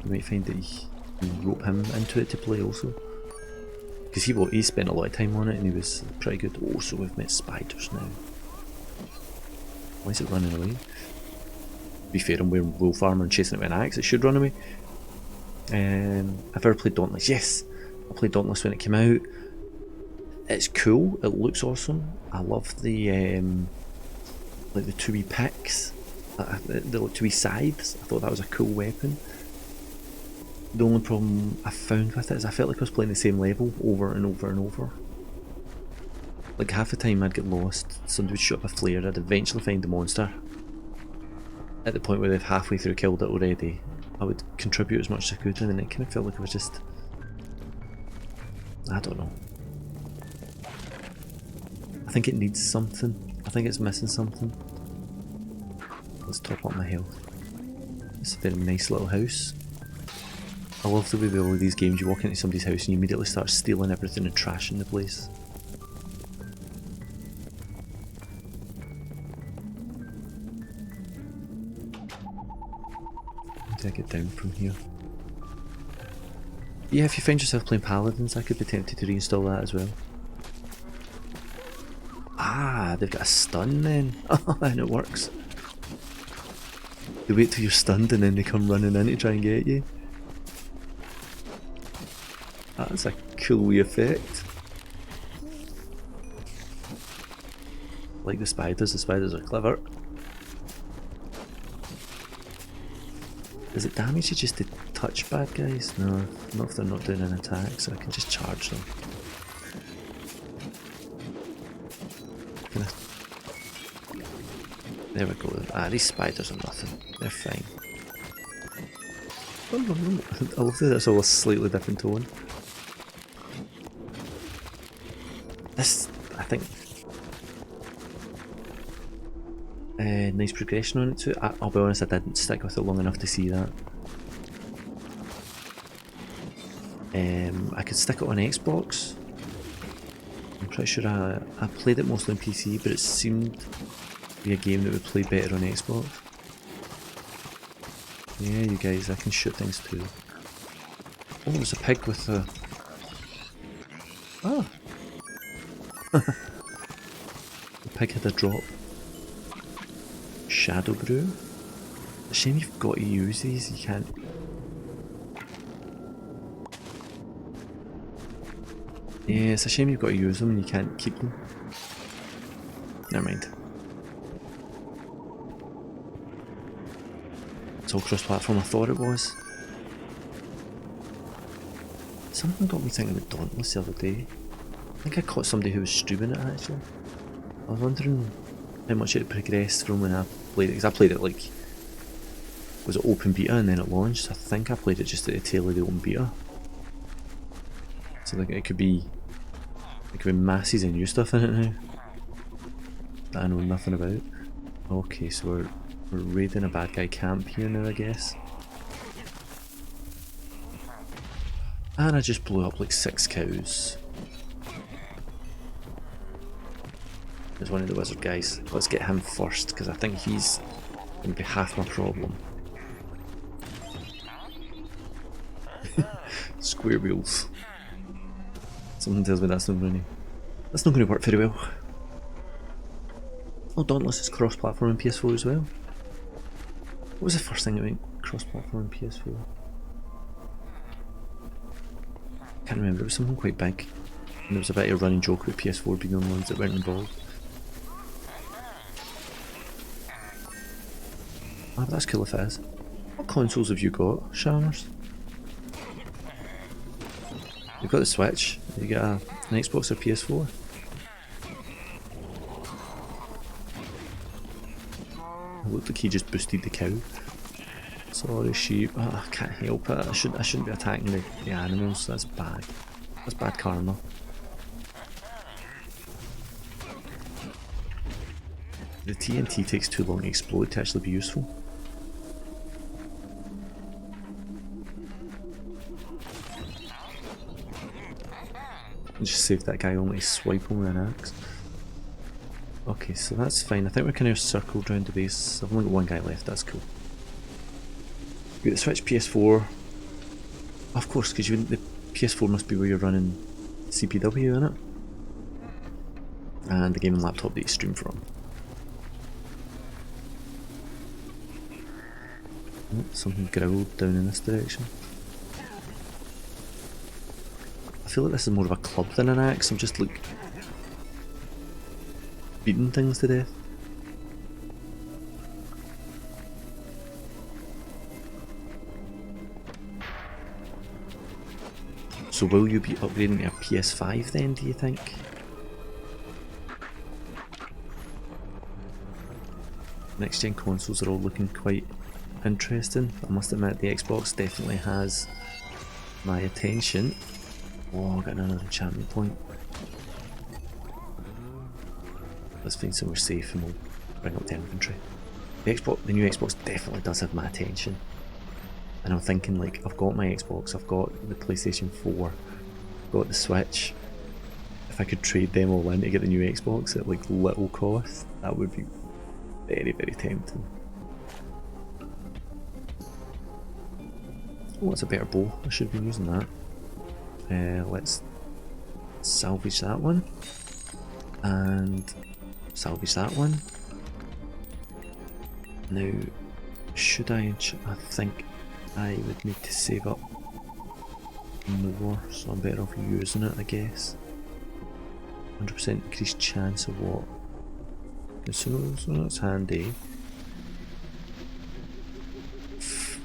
Speaker 1: You might find that you can rope him into it to play also. Because he spent a lot of time on it and he was pretty good. Oh, so we've met spiders now. Why is it running away? To be fair, I'm wearing Wolf Armour and chasing it with an axe, it should run away. I've ever played Dauntless? Yes! I played Dauntless when it came out. It's cool, it looks awesome. I love the like the 2 wee picks, the 2 wee scythes. I thought that was a cool weapon. The only problem I found with it is I felt like I was playing the same level over and over and over. Like half the time I'd get lost, somebody would shoot up a flare, I'd eventually find the monster. At the point where they've halfway through killed it already, I would contribute as much as I could, and then it kind of felt like it was just... I don't know. I think it needs something. I think it's missing something. Let's top up my health. It's a very nice little house. I love the way with all of these games, you walk into somebody's house and you immediately start stealing everything and trashing the place. How do I get down from here? Yeah, if you find yourself playing Paladins, I could be tempted to reinstall that as well. Ah, they've got a stun then. And it works. They wait till you're stunned and then they come running in to try and get you. That's a cool wee effect. Like the spiders are clever. Does it damage you just to touch bad guys? No, not if they're not doing an attack, so I can just charge them. There we go. Ah, these spiders are nothing. They're fine. I love that it's all a slightly different tone. This, I think, nice progression on it too. I'll be honest, I didn't stick with it long enough to see that. I could stick it on Xbox. I'm pretty sure I played it mostly on PC, but it seemed to be a game that would play better on Xbox. Yeah, you guys, I can shoot things too. Oh, there's a pig with a... Ah! The pig had a drop. Shadow Brew. It's a shame you've got to use these, you can't. Yeah, it's a shame you've got to use them and you can't keep them. Never mind. It's all cross-platform, I thought it was. Something got me thinking about Dauntless the other day. I think I caught somebody who was streaming it actually. I was wondering how much it progressed from when I played it, because I played it like, was it open beta and then it launched? I think I played it just at the tail of the open beta. So like it could be masses of new stuff in it now that I know nothing about. Okay, so we're raiding a bad guy camp here now, I guess. And I just blew up like 6 cows. There's one of the wizard guys. Let's get him first, because I think he's going to be half my problem. Square wheels. Something tells me that's not going to work very well. Oh, Dauntless is cross-platform and PS4 as well. What was the first thing that went cross-platform and PS4? Can't remember, it was something quite big. And there was a bit of a running joke with PS4 being the only ones that weren't involved. Ah, but that's cool if it is. What consoles have you got, Shammers? You've got the Switch, you got an Xbox or PS4? It looked like he just boosted the cow. Sorry sheep, oh, I can't help it, I shouldn't be attacking the animals, that's bad. That's bad karma. The TNT takes too long to explode to actually be useful. Just save that guy only to swipe him with an axe. Okay, so that's fine. I think we're kind of circled around the base. I've only got one guy left, that's cool. Got the Switch PS4. Of course, because the PS4 must be where you're running CPW in it. And the gaming laptop that you stream from. Oh, something growled down in this direction. I feel like this is more of a club than an axe. I'm just like beating things to death. So will you be upgrading to a PS5 then, do you think? Next gen consoles are all looking quite interesting. I must admit the Xbox definitely has my attention. Oh, I got another enchantment point. Let's find somewhere safe and we'll bring up the infantry. The new Xbox definitely does have my attention. And I'm thinking like, I've got my Xbox, I've got the PlayStation 4, I've got the Switch. If I could trade them all in to get the new Xbox at like little cost, that would be very, very tempting. Oh, that's a better bow. I should be using that. Let's salvage that one. And salvage that one. Now, should I think I would need to save up more, so I'm better off using it, I guess. 100% increased chance of what? So that's handy.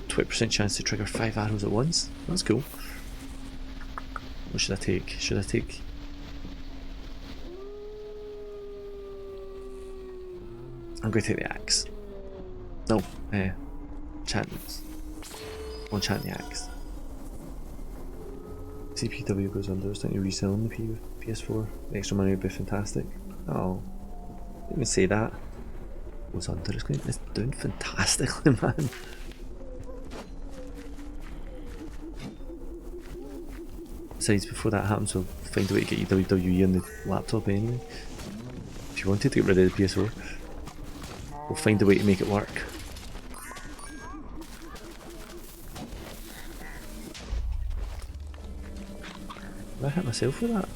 Speaker 1: 20% chance to trigger 5 arrows at once. That's cool. What should I take? Should I take... I'm going to take the axe. No, enchantments. I'll enchant the axe. CPW goes under, it's not you reselling the PS4. The extra money would be fantastic. Oh, didn't even say that. Goes under, it's doing fantastically, man. Besides, before that happens, we'll find a way to get you WWE on the laptop anyway. If you wanted to get rid of the PS4, we'll find a way to make it work. Did I hit myself with that?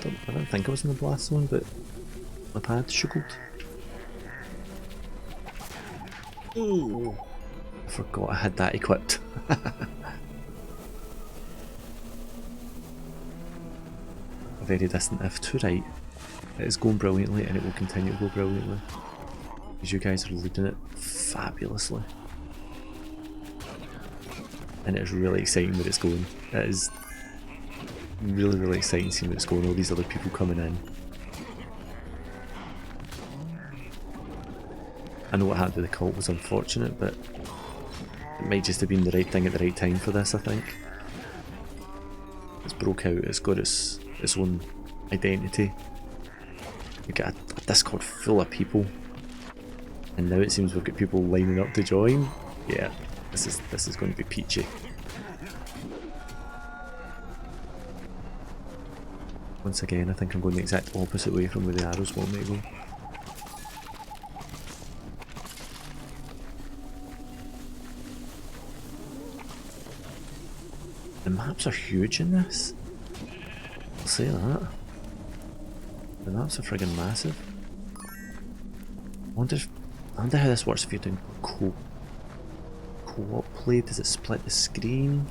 Speaker 1: I don't think I was in the blast zone, but my pad struggled. Ooh! I forgot I had that equipped. A very distant F2, right. It is going brilliantly and it will continue to go brilliantly. Because you guys are leading it fabulously. And it is really exciting where it's going. It is really, really exciting seeing where it's going, all these other people coming in. I know what happened to the cult was unfortunate, but it might just have been the right thing at the right time for this, I think. It's broke out, it's got its own identity. We got a Discord full of people. And now it seems we've got people lining up to join. Yeah, this is going to be peachy. Once again, I think I'm going the exact opposite way from where the arrows want me to go. The maps are huge in this. I'll say that. The maps are friggin' massive. I wonder how this works if you're doing co-op play. Does it split the screen?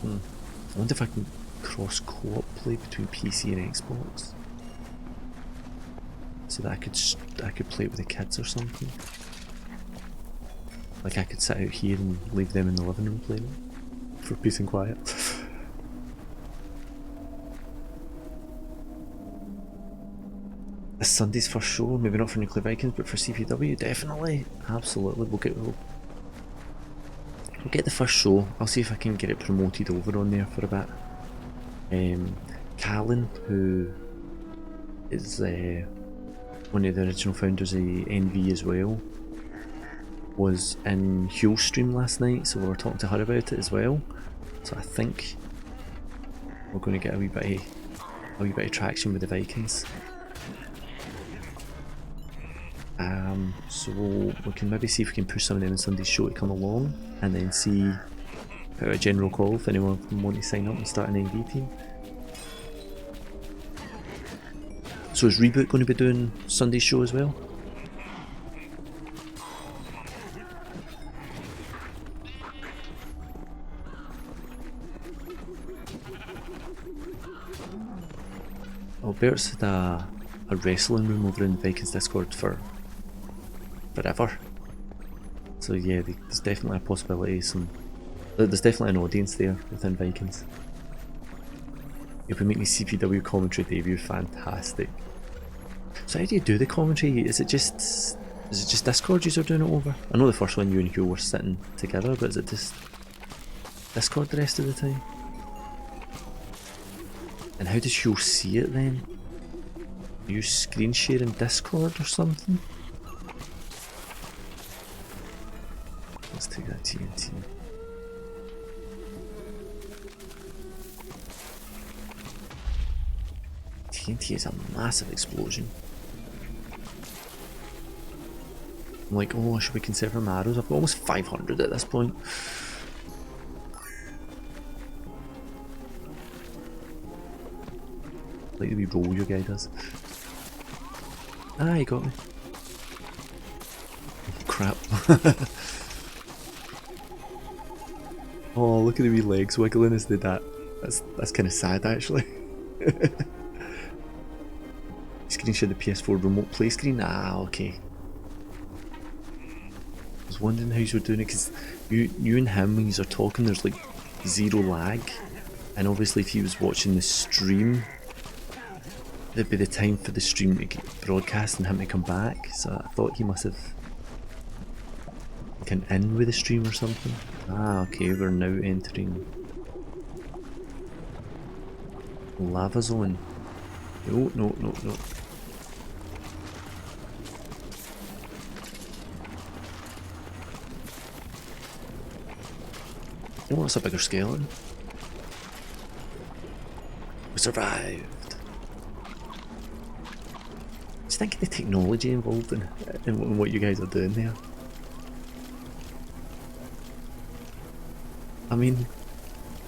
Speaker 1: I wonder if I can cross co-op play between PC and Xbox, so that I could play with the kids or something. Like I could sit out here and leave them in the living room playing for peace and quiet. This Sunday's first show, maybe not for Nuclear Vikings, but for CPW, definitely, absolutely. We'll get the first show. I'll see if I can get it promoted over on there for a bit. Callan, who is one of the original founders of NV as well, was in Hugh's stream last night, so we were talking to her about it as well. So I think we're going to get a wee bit of traction with the Vikings. So we can maybe see if we can push some of them in Sunday's show to come along, and then see put out a general call if anyone wants to sign up and start an NV team. So is Reboot going to be doing Sunday's show as well? Albert's had a wrestling room over in the Vikings Discord for forever. So yeah, there's definitely a possibility, there's definitely an audience there within Vikings. You'll be making CPW commentary debut, fantastic. So how do you do the commentary? Is it just Discord you're doing it over? I know the first one you and Hugh were sitting together, but is it just Discord the rest of the time? And how does Hugh see it then? Are you screen sharing Discord or something? Let's take that TNT. TNT is a massive explosion. I'm like, oh, should we conserve our arrows? I've got almost 500 at this point. Like the wee roll your guy does. Ah, he got me. Oh, crap. Oh, look at the wee legs wiggling as they did that. That's kind of sad, actually. Screen share the PS4 remote play screen? Ah, okay. I was wondering how you were doing it, because you and him, when you are talking, there's like zero lag. And obviously if he was watching the stream, there'd be the time for the stream to get broadcast and him to come back, so I thought he must have gone in with the stream or something. Ah, okay, we're now entering lava zone. No, no, no, no. Oh, that's a bigger skeleton. We survived. Just think of the technology involved in what you guys are doing there. I mean,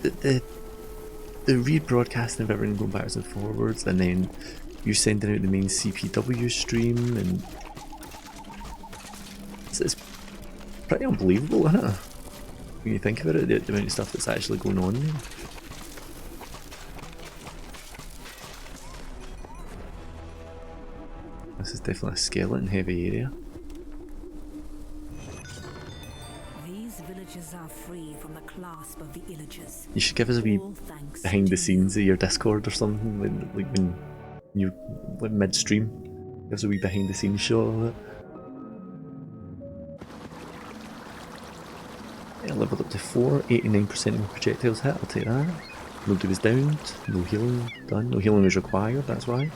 Speaker 1: the the rebroadcasting of everything going backwards and forwards, and then you sending out the main CPW stream, and it's pretty unbelievable, isn't it? When you think about it, the amount of stuff that's actually going on there. This is definitely a skeleton heavy area.
Speaker 2: These villages are free from the clasp of the illagers.
Speaker 1: You should give us a wee
Speaker 2: All thanks
Speaker 1: behind
Speaker 2: to
Speaker 1: the scenes
Speaker 2: you.
Speaker 1: of your Discord or something, when you're like midstream. Give us a wee behind the scenes shot of it. Yeah, leveled up to 4, 89% of my projectiles hit, I'll take that. Nobody was downed, no healing done, no healing was required, that's why.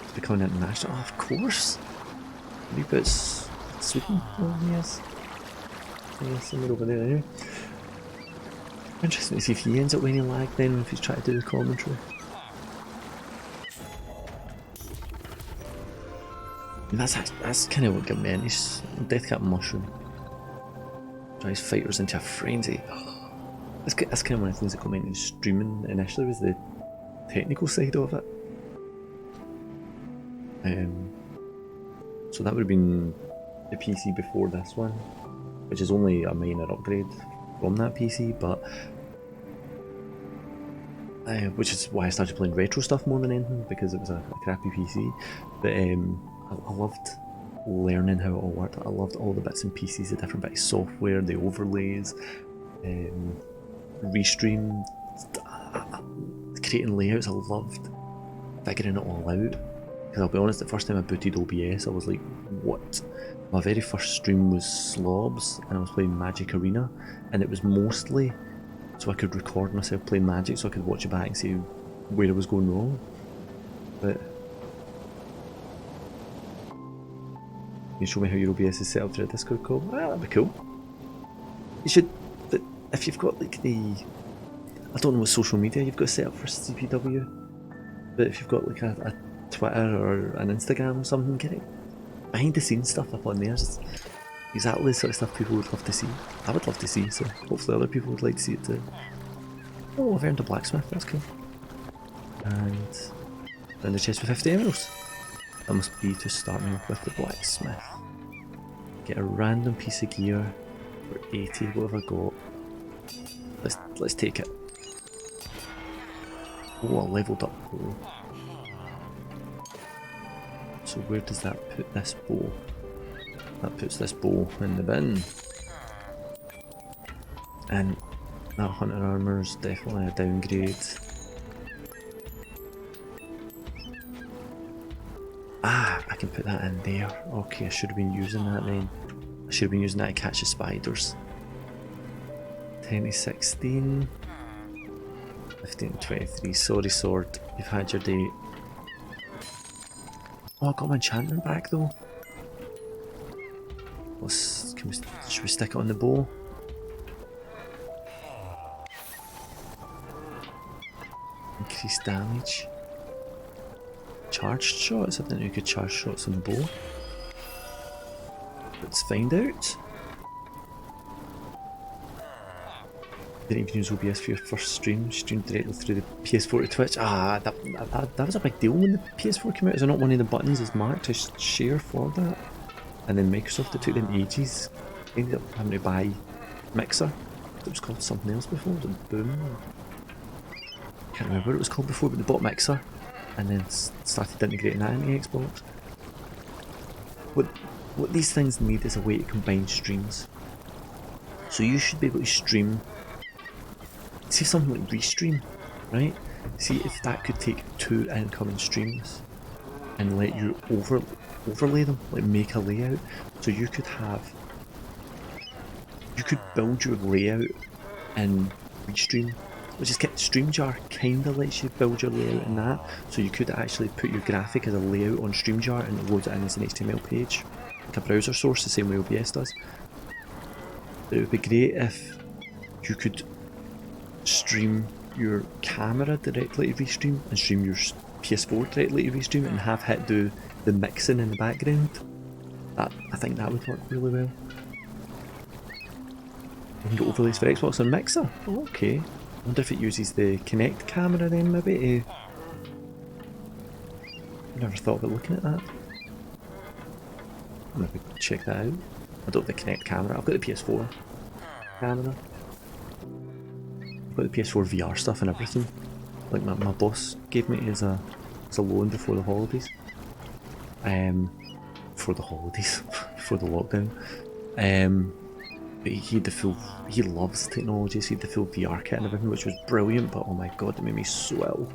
Speaker 1: It's becoming international, oh, of course! I believe it's Sweden, oh yes. Yeah, somewhere over there anyway. Interesting to see if he ends up winning lag then, if he's trying to do the commentary. And that's kind of what got me in, he's Deathcap Mushroom. Drives fighters into a frenzy. That's kind of one of the things that got me into streaming initially, was the technical side of it. So that would have been the PC before this one, which is only a minor upgrade from that PC, but which is why I started playing retro stuff more than anything, because it was a crappy PC. But I loved learning how it all worked. I loved all the bits and pieces, the different bits of software, the overlays, restream, creating layouts. I loved figuring it all out. Because I'll be honest, the first time I booted OBS, I was like, what? My very first stream was Slobs, and I was playing Magic Arena, and it was mostly so I could record myself playing Magic, so I could watch it back and see where it was going wrong. But can you show me how your OBS is set up through a Discord call? Ah, that'd be cool. You should, but if you've got like I don't know what social media you've got set up for CPW, but if you've got like a Twitter or an Instagram or something, get it behind the scenes stuff up on there. It's exactly the sort of stuff people would love to see. I would love to see, so hopefully other people would like to see it too. Oh, I've earned a blacksmith, that's cool. And then the chest with 50 emeralds. That must be to start me with the blacksmith. Get a random piece of gear for 80, what have I got? Let's take it. Oh, I leveled up bow. So where does that put this bow? That puts this bow in the bin. And that hunter armour's definitely a downgrade. Ah, I can put that in there. Okay, I should have been using that then. I should have been using that to catch the spiders. 10 to 16. 15 to 23. Sorry, sword. You've had your day. Oh, I got my enchantment back though. Should we stick it on the bow? Increase damage. Charged shots? I didn't know you could charge shots on the bow. Let's find out. Didn't even use OBS for your first stream. Streamed directly through the PS4 to Twitch. Ah, that was a big deal when the PS4 came out. Is there not one of the buttons is marked to share for that? And then Microsoft, it took them ages. Ended up having to buy Mixer. It was called something else before. Was it Boom? Can't remember what it was called before, but they bought Mixer and then started integrating that into Xbox. What these things need is a way to combine streams. So you should be able to stream. See something like Restream, right? See if that could take 2 incoming streams and let you overlay them, like make a layout. So you could build your layout in Restream, which is StreamYard kinda lets you build your layout in that. So you could actually put your graphic as a layout on StreamYard and it loads it in as an HTML page, like a browser source, the same way OBS does. But it would be great if you could stream your camera directly to Restream and stream your PS4 directly to Restream and have Hit do the mixing in the background. I think that would work really well. You can get overlays for Xbox and Mixer. Oh, okay. I wonder if it uses the Kinect camera then, maybe. I never thought about looking at that. Maybe check that out. I don't have the Kinect camera. I've got the PS4 camera. I've got the PS4 VR stuff and everything. Like my boss gave me as a loan before the holidays. Before the holidays, before the lockdown. But he had the full. He loves technology, so he had the full VR kit and everything, which was brilliant. But oh my god, it made me so ill.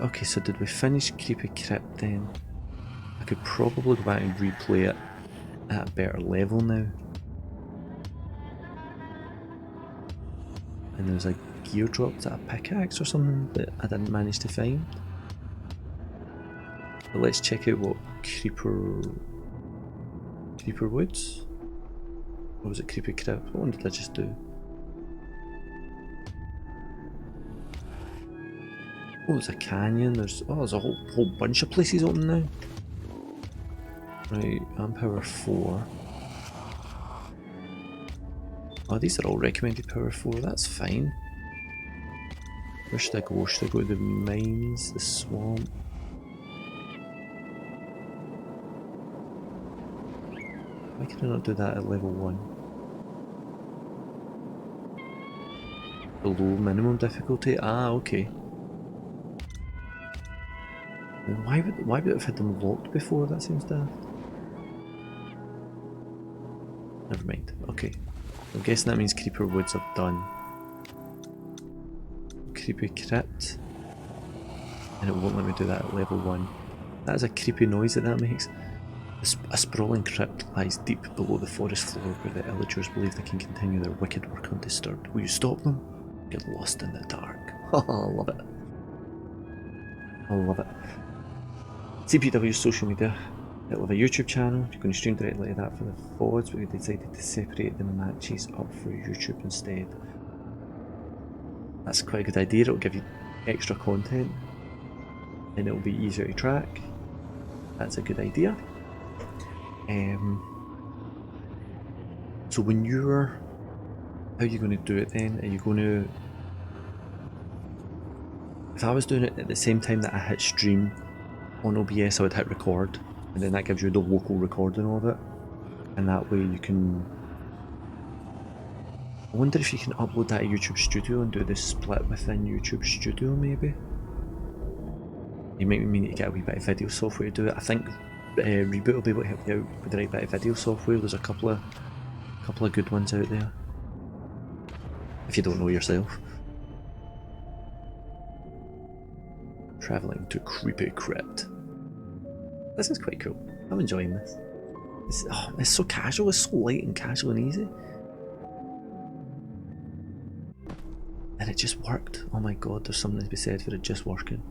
Speaker 1: Okay, so did we finish Creepy Crypt then? I could probably go back and replay it at a better level now. And there's a gear drop to a pickaxe or something that I didn't manage to find. But let's check out what Creeper Woods? Or was it Creepy Crypt? What one did I just do? Oh, there's a canyon. There's a whole bunch of places open now. Right, I'm power 4. Oh, these are all recommended power 4. That's fine. Where should I go? Should I go to the mines, the swamp? Why can I not do that at level 1? Below minimum difficulty? Ah, okay. Then why would it have had them locked before? That seems daft. Never mind. Okay. I'm guessing that means Creeper Woods are done. Creepy Crypt. And it won't let me do that at level 1. That is a creepy noise that makes. A sprawling crypt lies deep below the forest floor where the illagers believe they can continue their wicked work undisturbed. Will you stop them? Get lost in the dark. I love it. I love it. CPW's social media. It'll have a YouTube channel. You're going to stream directly to that for the VODs, but we decided to separate the matches up for YouTube instead. That's quite a good idea. It'll give you extra content and it'll be easier to track. That's a good idea. So when you're... How are you going to do it then? Are you going to... If I was doing it at the same time that I hit stream on OBS, I would hit record, and then that gives you the local recording of it, and that way you can... I wonder if you can upload that to YouTube Studio and do the split within YouTube Studio maybe? You might need to get a wee bit of video software to do it. I think Reboot will be able to help you out with the right bit of video software. There's a couple of good ones out there, if you don't know yourself. Travelling to Creepy Crypt. This is quite cool. I'm enjoying this. It's so casual, it's so light and casual and easy. And it just worked. Oh my god, there's something to be said for it just working.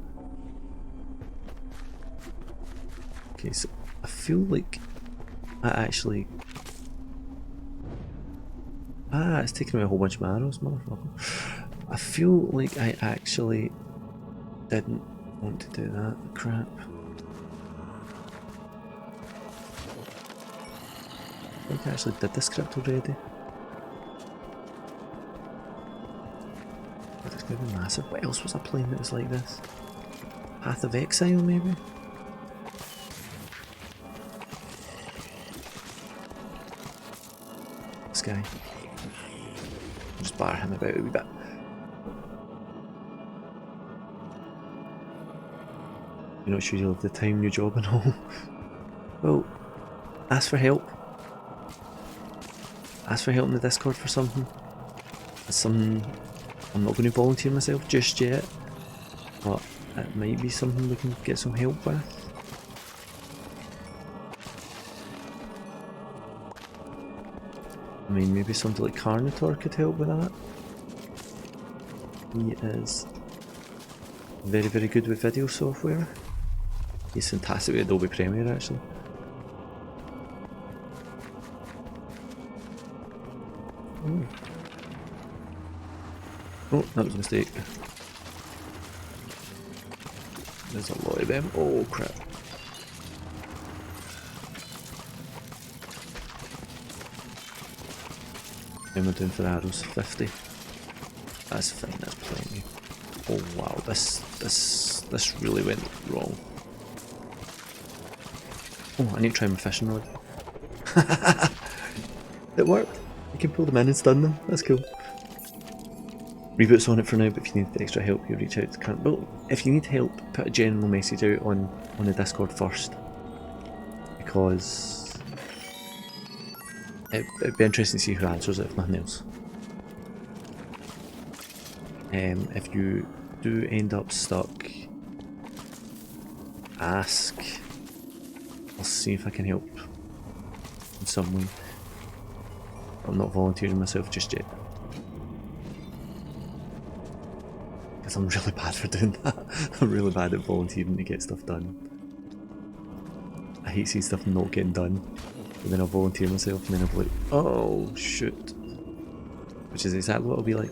Speaker 1: Okay, so I feel like I actually... it's taking away a whole bunch of my arrows, motherfucker. I feel like I actually didn't want to do that. Crap. I think I actually did the script already. But it's going to be massive. What else was I playing that was like this? Path of Exile, maybe? This guy. I'll just bar him about a wee bit. You're not sure you'll have the time, new job and all. Well, ask for help. Ask for help in the Discord for something. It's something I'm not going to volunteer myself just yet, but it might be something we can get some help with. I mean, maybe somebody like Carnotaur could help with that. He is very, very good with video software. He's fantastic with Adobe Premiere, actually. Oh. Oh, that was a mistake. There's a lot of them. Oh crap. How am I doing for arrows? 50. That's fine, that's plenty. Oh wow, this really went wrong. Oh, I need to try my fishing rod. It worked. You can pull them in and stun them. That's cool. Reboot's on it for now, but if you need extra help, you reach out to current. Well, if you need help, put a general message out on the Discord first, because it'd be interesting to see who answers it, if nothing else. If you do end up stuck, ask. I'll see if I can help in some way. I'm not volunteering myself just yet. Because I'm really bad for doing that. I'm really bad at volunteering to get stuff done. I hate seeing stuff not getting done. And then I'll volunteer myself and then I'll be like, oh shoot. Which is exactly what I'll be like.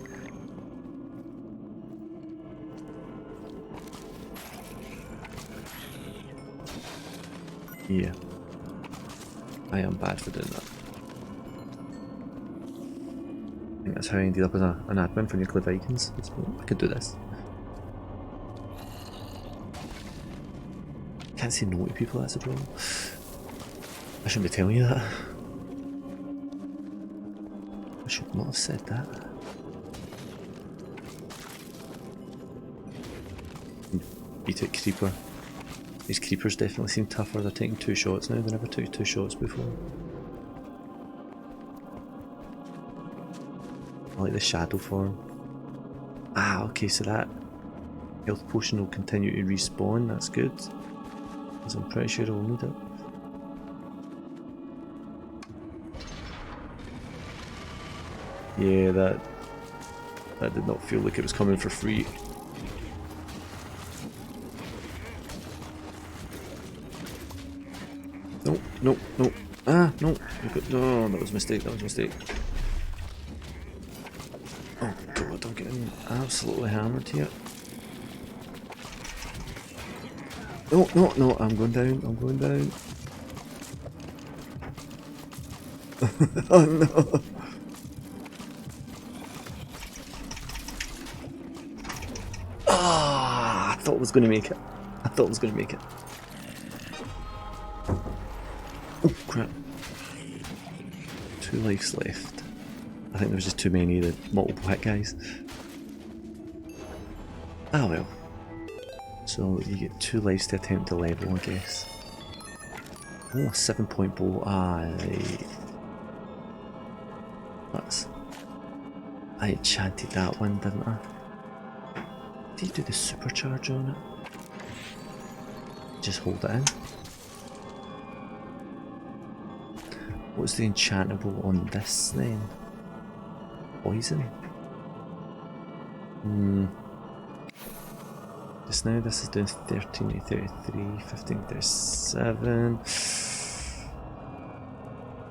Speaker 1: Yeah. I am bad for doing that. I think that's how I ended up as an admin for Nuclear Vikings. I could do this. Can't say no to people, that's a problem. I shouldn't be telling you that. I should not have said that. Beat it, creeper. These creepers definitely seem tougher. They're taking 2 shots now. They never took 2 shots before. I like the shadow form. Ah, okay, so that health potion will continue to respawn. That's good. Because I'm pretty sure I'll need it. Yeah, that did not feel like it was coming for free. No, no, no. Ah, no. No, that was a mistake, that was a mistake. Oh god, I'm getting absolutely hammered here. No, no, no, I'm going down, I'm going down. Oh no. Ah, I thought I was going to make it. I thought I was going to make it. Oh crap. 2 lives left. I think there was just too many of the multiple hit guys. Ah well. So you get 2 lives to attempt to level, I guess. Oh, a 7-point bow. I enchanted that one, didn't I? Did you do the supercharge on it? Just hold it in. What's the enchantable on this then? Poison? Just now this is doing 13 to 33, 15 to 37.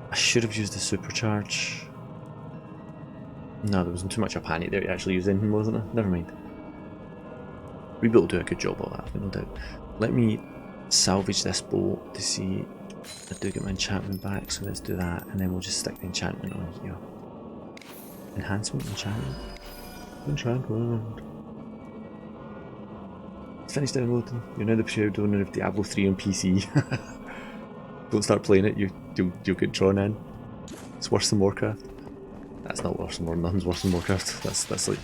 Speaker 1: I should have used the supercharge. No, there wasn't too much of a panic there to actually use anything, wasn't there? Never mind. Rebuild will do a good job of that, no doubt. Let me salvage this boat to see if I do get my enchantment back, so let's do that, and then we'll just stick the enchantment on here. Enhancement, enchantment. Enchantment. Finish downloading. You're now the proud owner of Diablo 3 on PC. Don't start playing it, you'll get drawn in. It's worse than Warcraft. That's not worse than Warcraft, nothing's worse than Warcraft. That's like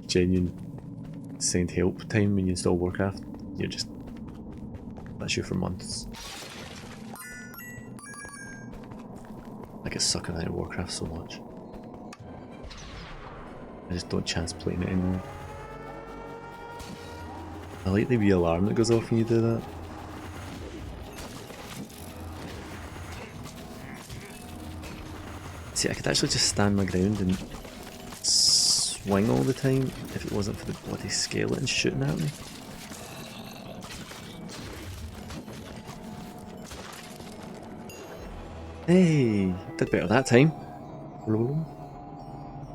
Speaker 1: genuine send help time when you install Warcraft. You're just, that's you for months. I get sucked into Warcraft so much. I just don't chance playing it anymore. I like the wee alarm that goes off when you do that. See, I could actually just stand my ground and swing all the time if it wasn't for the bloody skeleton shooting at me. Hey, did better that time. You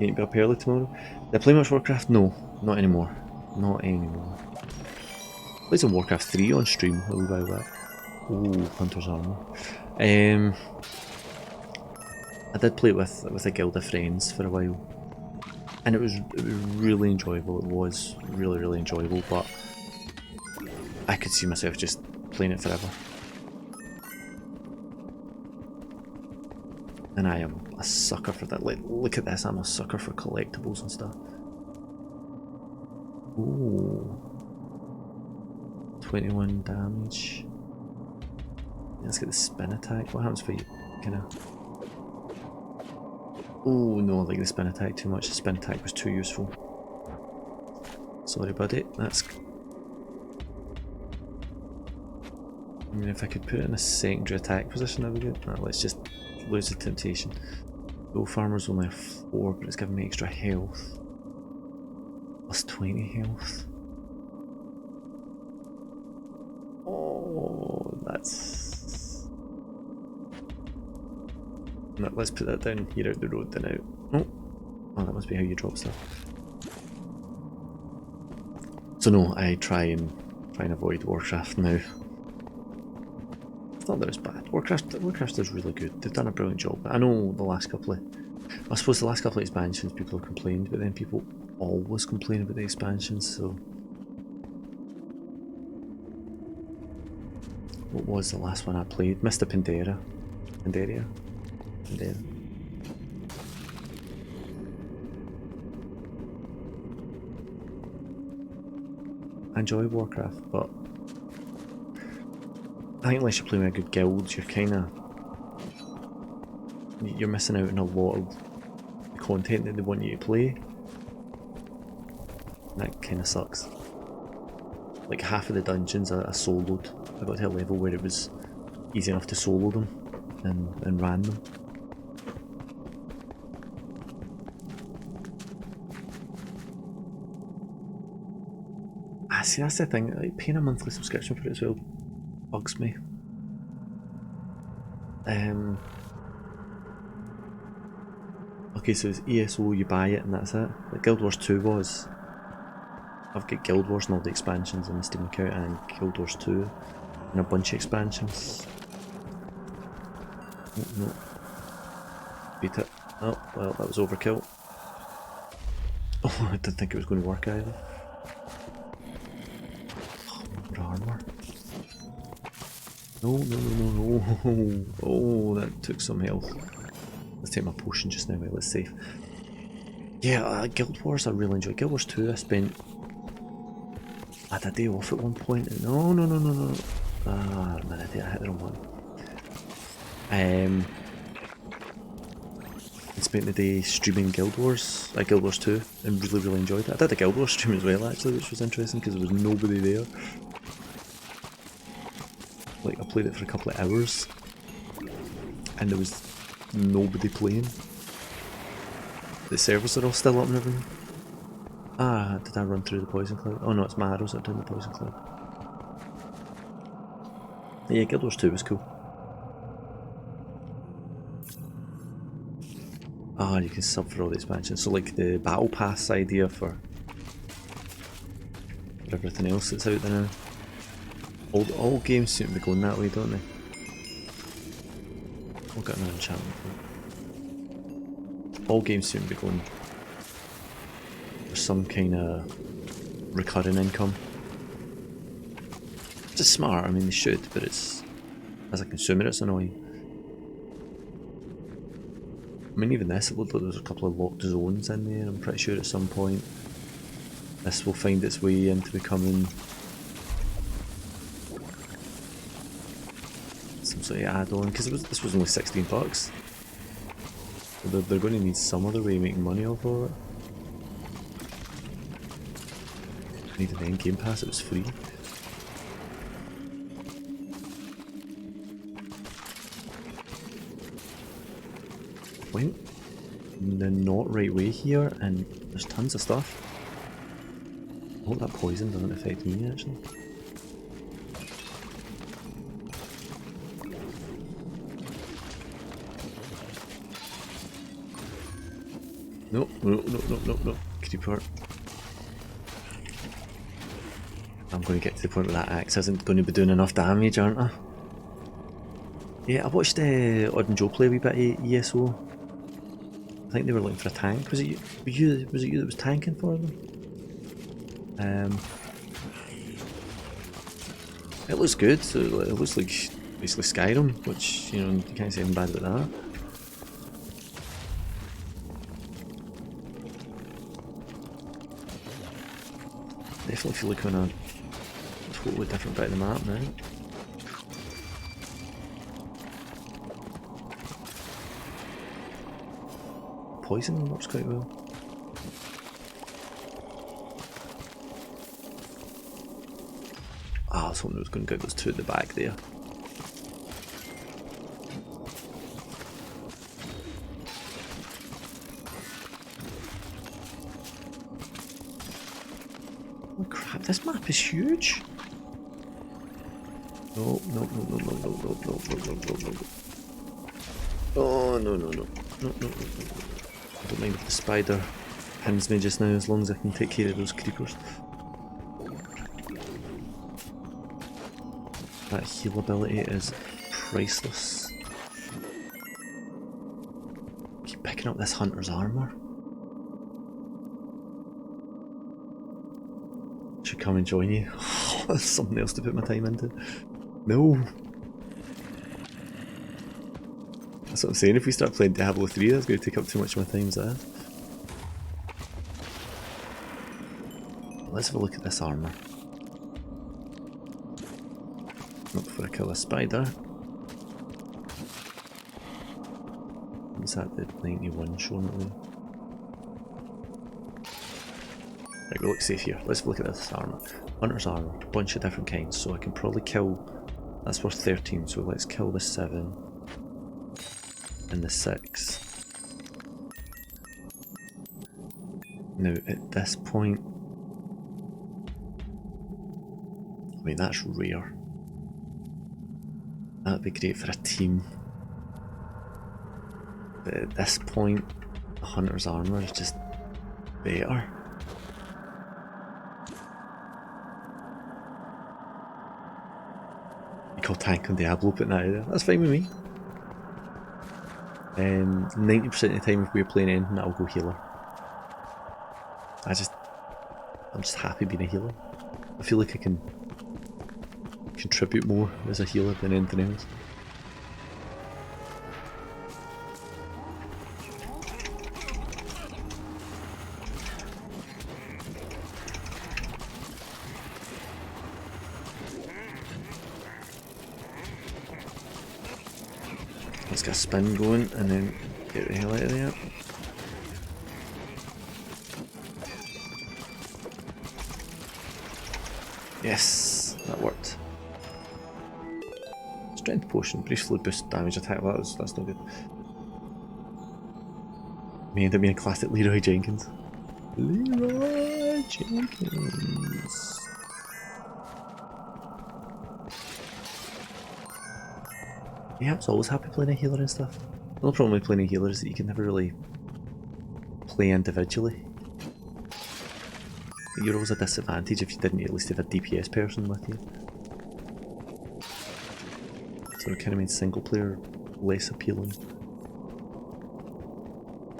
Speaker 1: ain't be up early tomorrow. Did I play much Warcraft? No, not anymore. Not anymore. Played some Warcraft 3 on stream a wee while back. Ooh, Hunter's Armor. I did play it with a guild of friends for a while, and it was really enjoyable. It was really enjoyable, but I could see myself just playing it forever. And I am a sucker for that. Like, look at this, I'm a sucker for collectibles and stuff. Ooh. 21 damage. Let's get the spin attack. What happens for you? Kinda. Oh no, I like the spin attack too much. The spin attack was too useful. Sorry buddy, that's... I mean, if I could put it in a secondary attack position, that would be good. No, let's just lose the temptation. Gold farmer's only a 4, but it's giving me extra health. Plus 20 health. Oh, that's... No, let's put that down here out the road then out. Oh, that must be how you drop stuff. So no, I try and avoid Warcraft now. It's not that it's bad. Warcraft is really good. They've done a brilliant job. I know the last couple of... I suppose the last couple of expansions people have complained, but then people always complain about the expansions, so... What was the last one I played? Mr. Pandaria. Pandaria? Pandaria. I enjoy Warcraft, but I think unless you're playing with a good guild, you're missing out on a lot of content that they want you to play. And that kind of sucks. Like half of the dungeons I soloed. I got to a level where it was easy enough to solo them and ran them. See, that's the thing, like, paying a monthly subscription for it as well bugs me. Okay, so it's ESO, you buy it and that's it. Like Guild Wars 2 was. I've got Guild Wars and all the expansions on the Steam account, and Guild Wars 2 and a bunch of expansions. Oh, no. Beat it. Oh, well, that was overkill. Oh, I didn't think it was going to work either. Armor. No. Oh, that took some health. Let's take my potion just now, wait, let's save. Yeah, Guild Wars I really enjoyed. Guild Wars 2 I had a day off at one point. No. Ah, man, I hit the wrong one. I spent the day streaming Guild Wars 2, and really enjoyed it. I did a Guild Wars stream as well actually, which was interesting because there was nobody there. Like, I played it for a couple of hours, and there was nobody playing. The servers are all still up and everything. Ah, did I run through the poison cloud? Oh no, it's my arrows that are doing the poison cloud. Yeah, Guild Wars 2 was cool. Ah, you can sub for all the expansions. So like the battle pass idea for everything else that's out there now. All games seem to be going that way, don't they? We'll get another enchantment. All games seem to be going for some kind of recurring income. It's just smart, I mean they should, but it's, as a consumer it's annoying. I mean even this, it looked like there's a couple of locked zones in there. I'm pretty sure at some point this will find its way into becoming some sort of add-on, because this was only $16. So they're going to need some other way of making money off of it. I needed an end game pass, it was free. Went the not right way here, and there's tons of stuff. I hope that poison doesn't affect me actually. No. Creeper. I'm going to get to the point where that axe isn't going to be doing enough damage, aren't I? Yeah, I watched Odd and Joe play a wee bit of ESO I think they were looking for a tank. Was it you? Was it you that was tanking for them? It looks good. So it looks like basically Skyrim, which you know you can't say anything bad about that. Definitely feel like on a totally different bit of the map now. Poison works quite well. Ah, I was hoping it was going to get those two at the back there. Oh crap, this map is huge. No, no, no, no, no, no, no, no, no, no, no, no. Oh, no, no, no. No, no, no, no, no. I don't mind if the spider pins me just now, as long as I can take care of those creepers. That heal ability is priceless. Keep picking up this hunter's armor. Should come and join you. That's something else to put my time into. No! That's what I'm saying, if we start playing Diablo 3, that's going to take up too much of my time as that is. Let's have a look at this armour. Not before I kill a spider. What's that, the 91 showing it there? Right, we look safe here. Let's look at this armour. Hunter's armour, bunch of different kinds, so I can probably kill... That's worth 13, so let's kill the 7 and the 6. Now, at this point... I mean, that's rare. That'd be great for a team. But at this point, the hunter's armour is just better. You call tank on Diablo, putting that out there. That's fine with me. 90% of the time if we're playing anything, I'll go healer. I'm just happy being a healer. I feel like I can contribute more as a healer than anything else. Let's get a spin going and then get the hell out of there. Yes, that worked. Strength potion, briefly boost damage attack. That's not good. May end up being a classic Leroy Jenkins. Leroy Jenkins. Yeah, I was always happy playing a healer and stuff. The only problem with playing a healer is that you can never really play individually. You're always a disadvantage if you didn't at least have a DPS person with you. So it kind of made single player less appealing.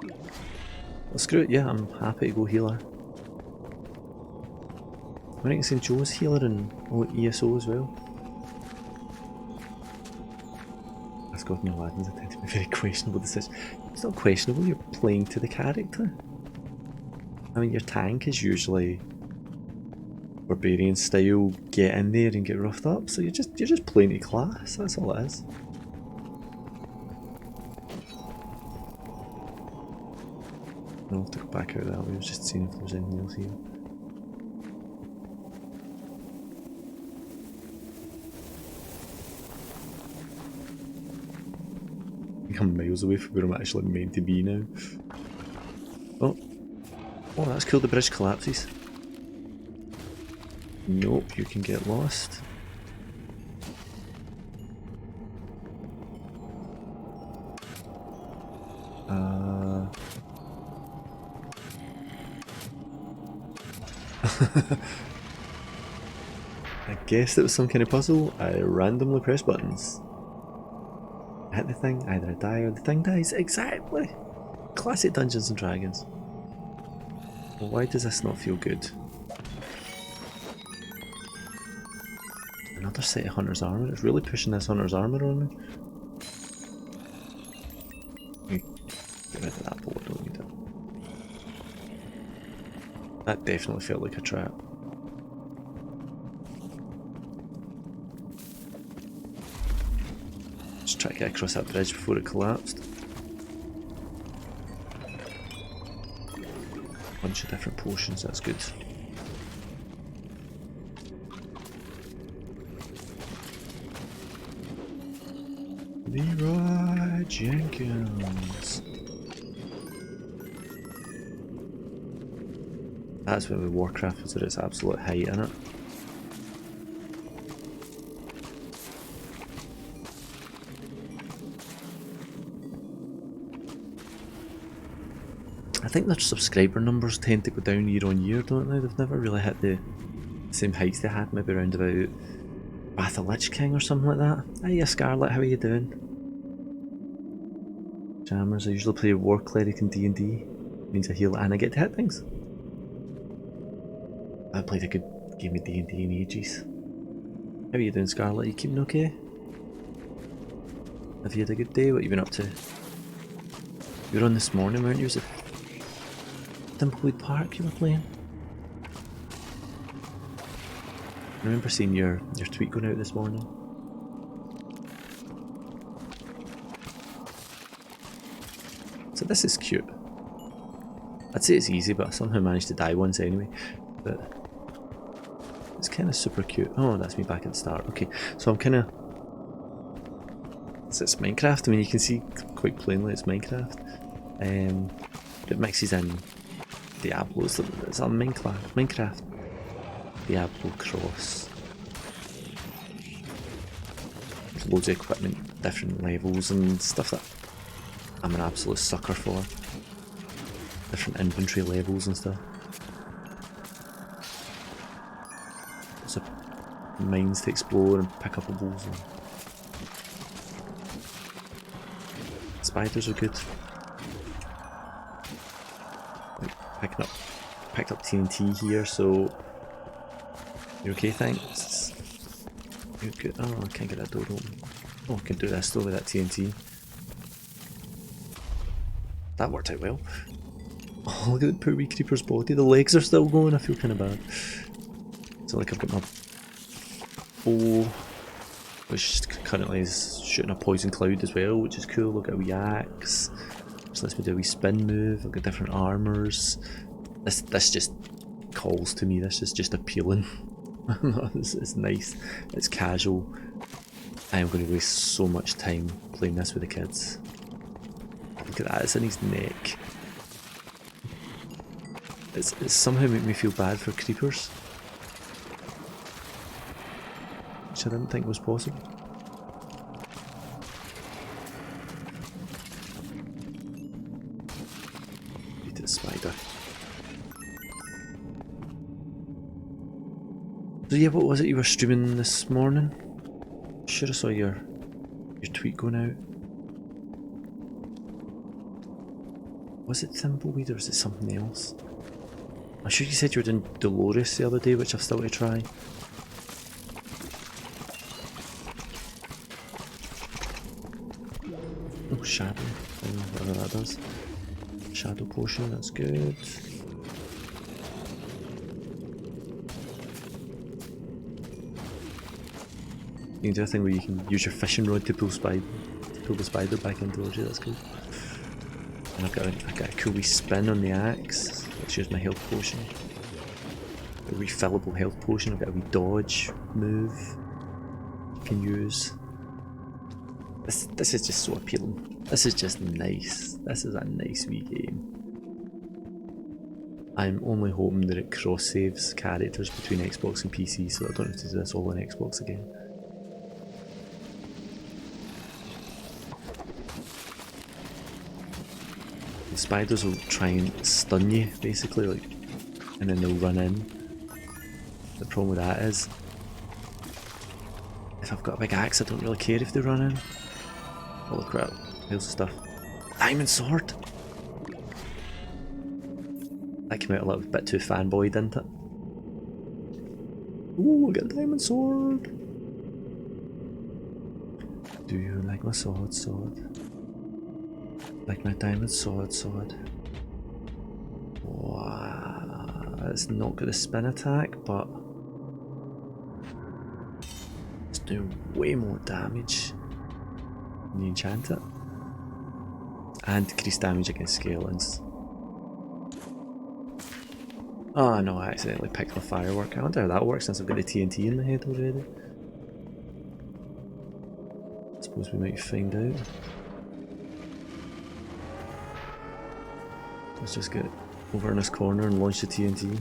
Speaker 1: Well, screw it, yeah, I'm happy to go healer. I think St. Joe's healer and ESO as well. God, no, Aladdin's tend to be very questionable decision. It's not questionable, you're playing to the character. I mean, your tank is usually barbarian style, get in there and get roughed up, so you're just playing to class, that's all it is. I'll have to go back out that way, I was just seeing if there was anything else here. I'm miles away from where I'm actually meant to be now. Oh, that's cool, the bridge collapses. Nope, you can get lost. I guessed it was some kind of puzzle. I randomly press buttons. I hit the thing, either I die or the thing dies. Exactly! Classic Dungeons and Dragons. Well, why does this not feel good? Another set of Hunter's Armour. It's really pushing this Hunter's Armour on me. Get rid of that bolt, I don't need it. That definitely felt like a trap. Just try to get across that bridge before it collapsed. Bunch of different potions, that's good. Leroy Jenkins. That's when Warcraft was at its absolute height, innit? I think their subscriber numbers tend to go down year on year, don't they? They've never really hit the same heights they had maybe around about Wrath of Lich King or something like that. Hiya Scarlet, how are you doing? Jammers, I usually play War Cleric in D&D. Means I heal and I get to hit things. I haven't played a good game of D&D in ages. How are you doing, Scarlet? You keeping okay? Have you had a good day? What have you been up to? You were on this morning, weren't you? Was it Thimbleweed Park you were playing? I remember seeing your tweet going out this morning. So this is cute. I'd say it's easy, but I somehow managed to die once anyway. But it's kind of super cute. Oh, that's me back at the start. Okay, so I'm kind of... So it's Minecraft. I mean, you can see quite plainly it's Minecraft. It mixes in Diablo. It's a Minecraft. Diablo cross. There's loads of equipment, different levels and stuff that I'm an absolute sucker for. Different inventory levels and stuff. Lots of mines to explore and pickables. And spiders are good. Like picked up TNT here, so you're okay, thanks. You're good. Oh, I can't get that door open. Oh, I can do this though with that TNT. That worked out well. Oh, look at the poor wee creeper's body. The legs are still going. I feel kind of bad. So like I've got my bow, which currently is shooting a poison cloud as well, which is cool. Look at a wee axe. So lets me do a wee spin move. I've got different armours. This just calls to me. This is just appealing. It's nice. It's casual. I am going to waste so much time playing this with the kids. Look at that, it's in his neck. It's somehow made me feel bad for creepers, which I didn't think was possible. Eat a spider. So yeah, what was it you were streaming this morning? Sure, I saw your tweet going out. Was it Thimbleweed or was it something else? I'm sure you said you were doing Dolores the other day, which I've still to try. Oh, Shadow. Whatever that does. Shadow potion, that's good. You can do a thing where you can use your fishing rod to pull the spider back indoors, yeah, that's cool. And I've got a cool wee spin on the axe. Let's use my health potion. A refillable health potion. I've got a wee dodge move you can use. This is just so appealing. This is just nice. This is a nice wee game. I'm only hoping that it cross saves characters between Xbox and PC, so I don't have to do this all on Xbox again. The spiders will try and stun you, basically, like, and then they'll run in. The problem with that is, if I've got a big axe, I don't really care if they run in. Holy crap, here's the stuff. Diamond sword! That came out a little bit too fanboy, didn't it? Ooh, I got a diamond sword! Do you like my sword, sword? Like my diamond sword, sword? Wow, it's not got a spin attack, but it's doing way more damage when you enchant it. And decrease damage against skeletons. Oh no, I accidentally picked the firework. I wonder how that works since I've got the TNT in my head already. I suppose we might find out. Let's just get over in this corner and launch the TNT.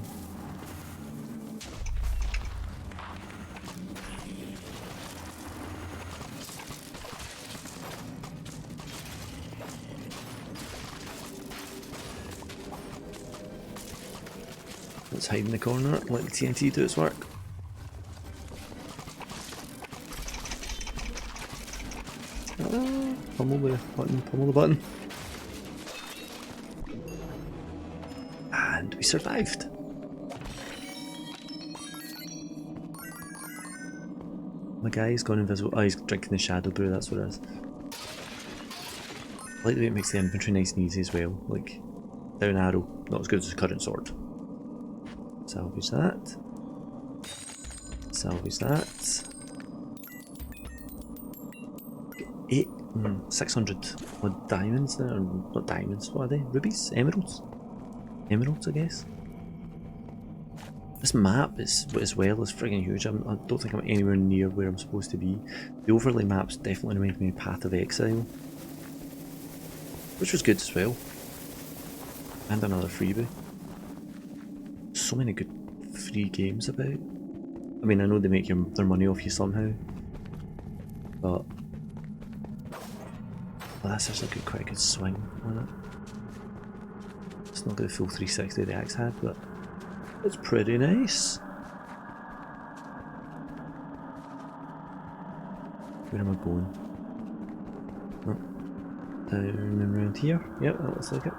Speaker 1: Let's hide in the corner and let the TNT do its work. Pummel the button, pummel the button. And we survived. My guy's gone invisible. Oh, he's drinking the shadow brew, that's what it is. I like the way it makes the inventory nice and easy as well. Like, down arrow, not as good as the current sword. Salvage that. Salvage that. 600 odd diamonds there, or not diamonds, what are they? Rubies? Emeralds? Emeralds, I guess. This map is, as well, is friggin' huge. I don't think I'm anywhere near where I'm supposed to be. The overlay maps definitely remind me of Path of Exile, which was good as well. And another freebie. So many good free games about. I mean, I know they make their money off you somehow, but well, that's actually quite a good swing on it. It's not got the full 360 the axe had, but it's pretty nice. Where am I going? Oh, down and around here. Yep, that looks like it.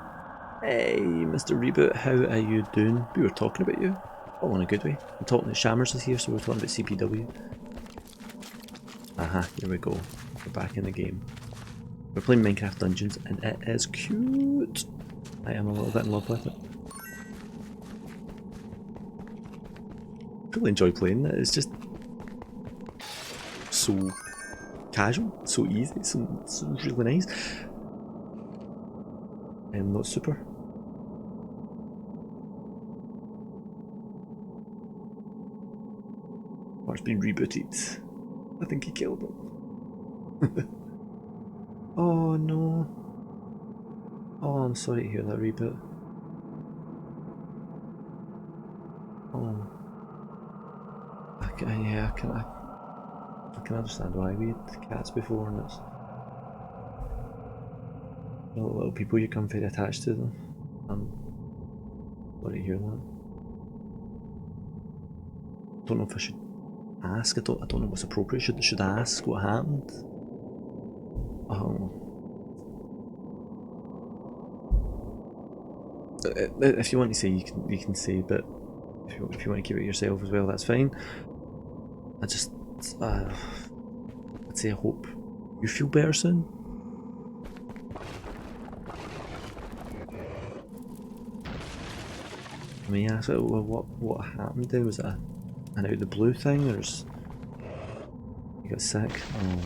Speaker 1: Hey, Mr. Reboot, how are you doing? We were talking about you. All in a good way. I'm talking that Shammers is here, so we're talking about CPW. Aha, here we go. We're back in the game. We're playing Minecraft Dungeons, and it is cute. I am a little bit in love with it. I really enjoy playing it. It's just so casual, so easy, it's really nice. I'm not super. Mark's been rebooted. I think he killed him. Oh no. Oh, I'm sorry to hear that, Reboot. Oh. Yeah, I can understand why we had cats before, and it's little people you become very attached to them. Sorry to hear that. I don't know if I should ask. I don't know what's appropriate. Should I ask what happened? Oh. If you want to say, you can say, but if you want to keep it yourself as well, that's fine. I just, I'd say I hope you feel better soon. I mean, yeah, so what happened there? Was it an out of the blue thing, or you got sick? Oh.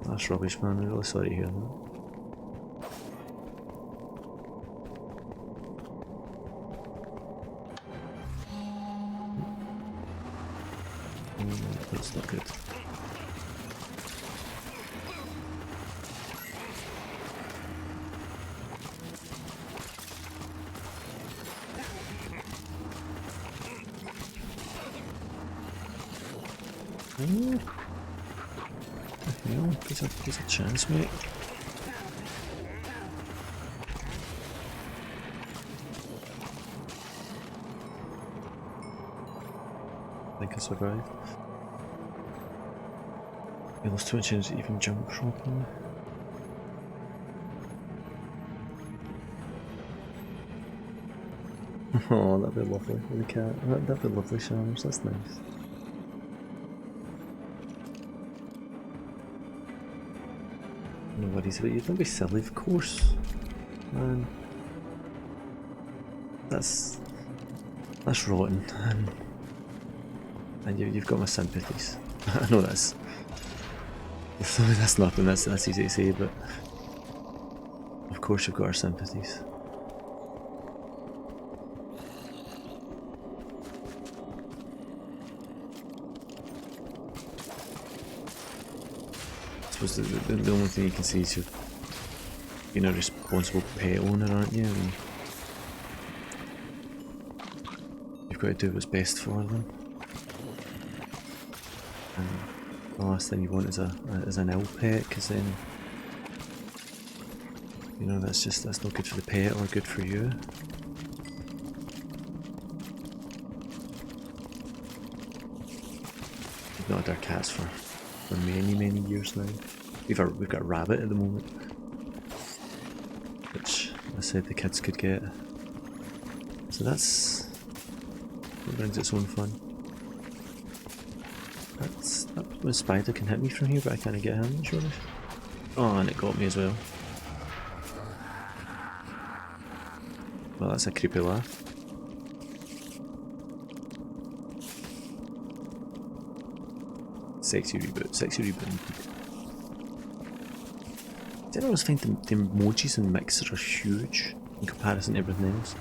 Speaker 1: That's rubbish, man. I'm really sorry to hear that. That's not good. Oh. Hell, there's a chance, mate. I think I survived. You lost too much energy to even jump properly. Oh, that'd be lovely with the cat. That'd be lovely, Shanners. That's nice. No worries about you. Don't be silly, of course, man. That's rotten, and you've got my sympathies. I know that's nothing. That's easy to say, but of course you've got our sympathies. I suppose the only thing you can see is you're being a responsible pet owner, aren't you? And you've got to do what's best for them. And the last thing you want is an ill pet, because then, you know, that's not good for the pet or good for you. We've not had our cats for many years now. We've got a rabbit at the moment, which I said the kids could get. So that brings its own fun. That one spider can hit me from here, but I can't get him, surely. Oh, and it got me as well. Well, that's a creepy laugh. Sexy reboot indeed. I always find the emojis in Mixer are huge in comparison to everything else.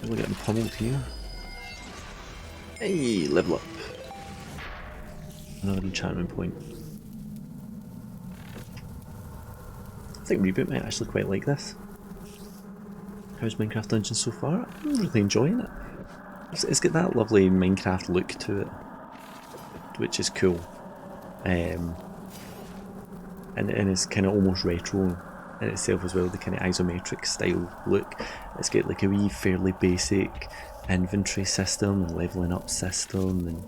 Speaker 1: We're getting pummeled here. Hey, level up. Another enchantment point. I think Reboot might actually quite like this. How's Minecraft Dungeons so far? I'm really enjoying it. It's got that lovely Minecraft look to it, which is cool. And it's kind of almost retro in itself as well, the kind of isometric style look. It's got like a wee fairly basic inventory system and leveling up system, and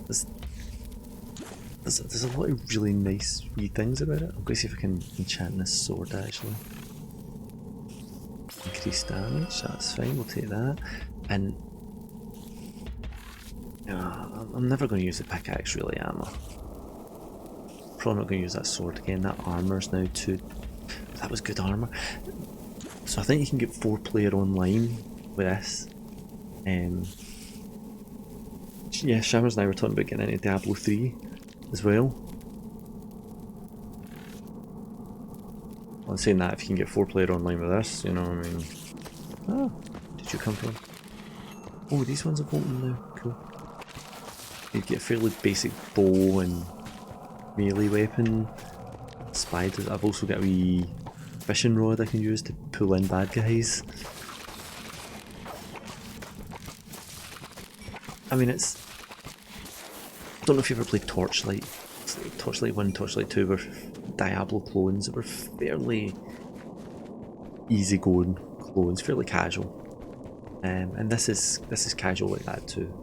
Speaker 1: there's a lot of really nice wee things about it. I'm going to see if I can enchant this sword actually. Increased damage, that's fine, we'll take that. And I'm never going to use the pickaxe really, am I? Probably not going to use that sword again. That armour's now too... That was good armour. So I think you can get 4-player online with this. Yeah, Shammers and I were talking about getting into Diablo 3 as well. I'm saying that if you can get 4-player online with this, you know what I mean. Ah, where did you come from? Oh, these ones are bolting now, cool. You get a fairly basic bow and melee weapon. Spiders, I've also got a wee fishing rod I can use to pull in bad guys. I mean, it's... I don't know if you ever played Torchlight. It's like Torchlight 1, Torchlight 2 were Diablo clones that were fairly easygoing clones, fairly casual. And this is casual like that too.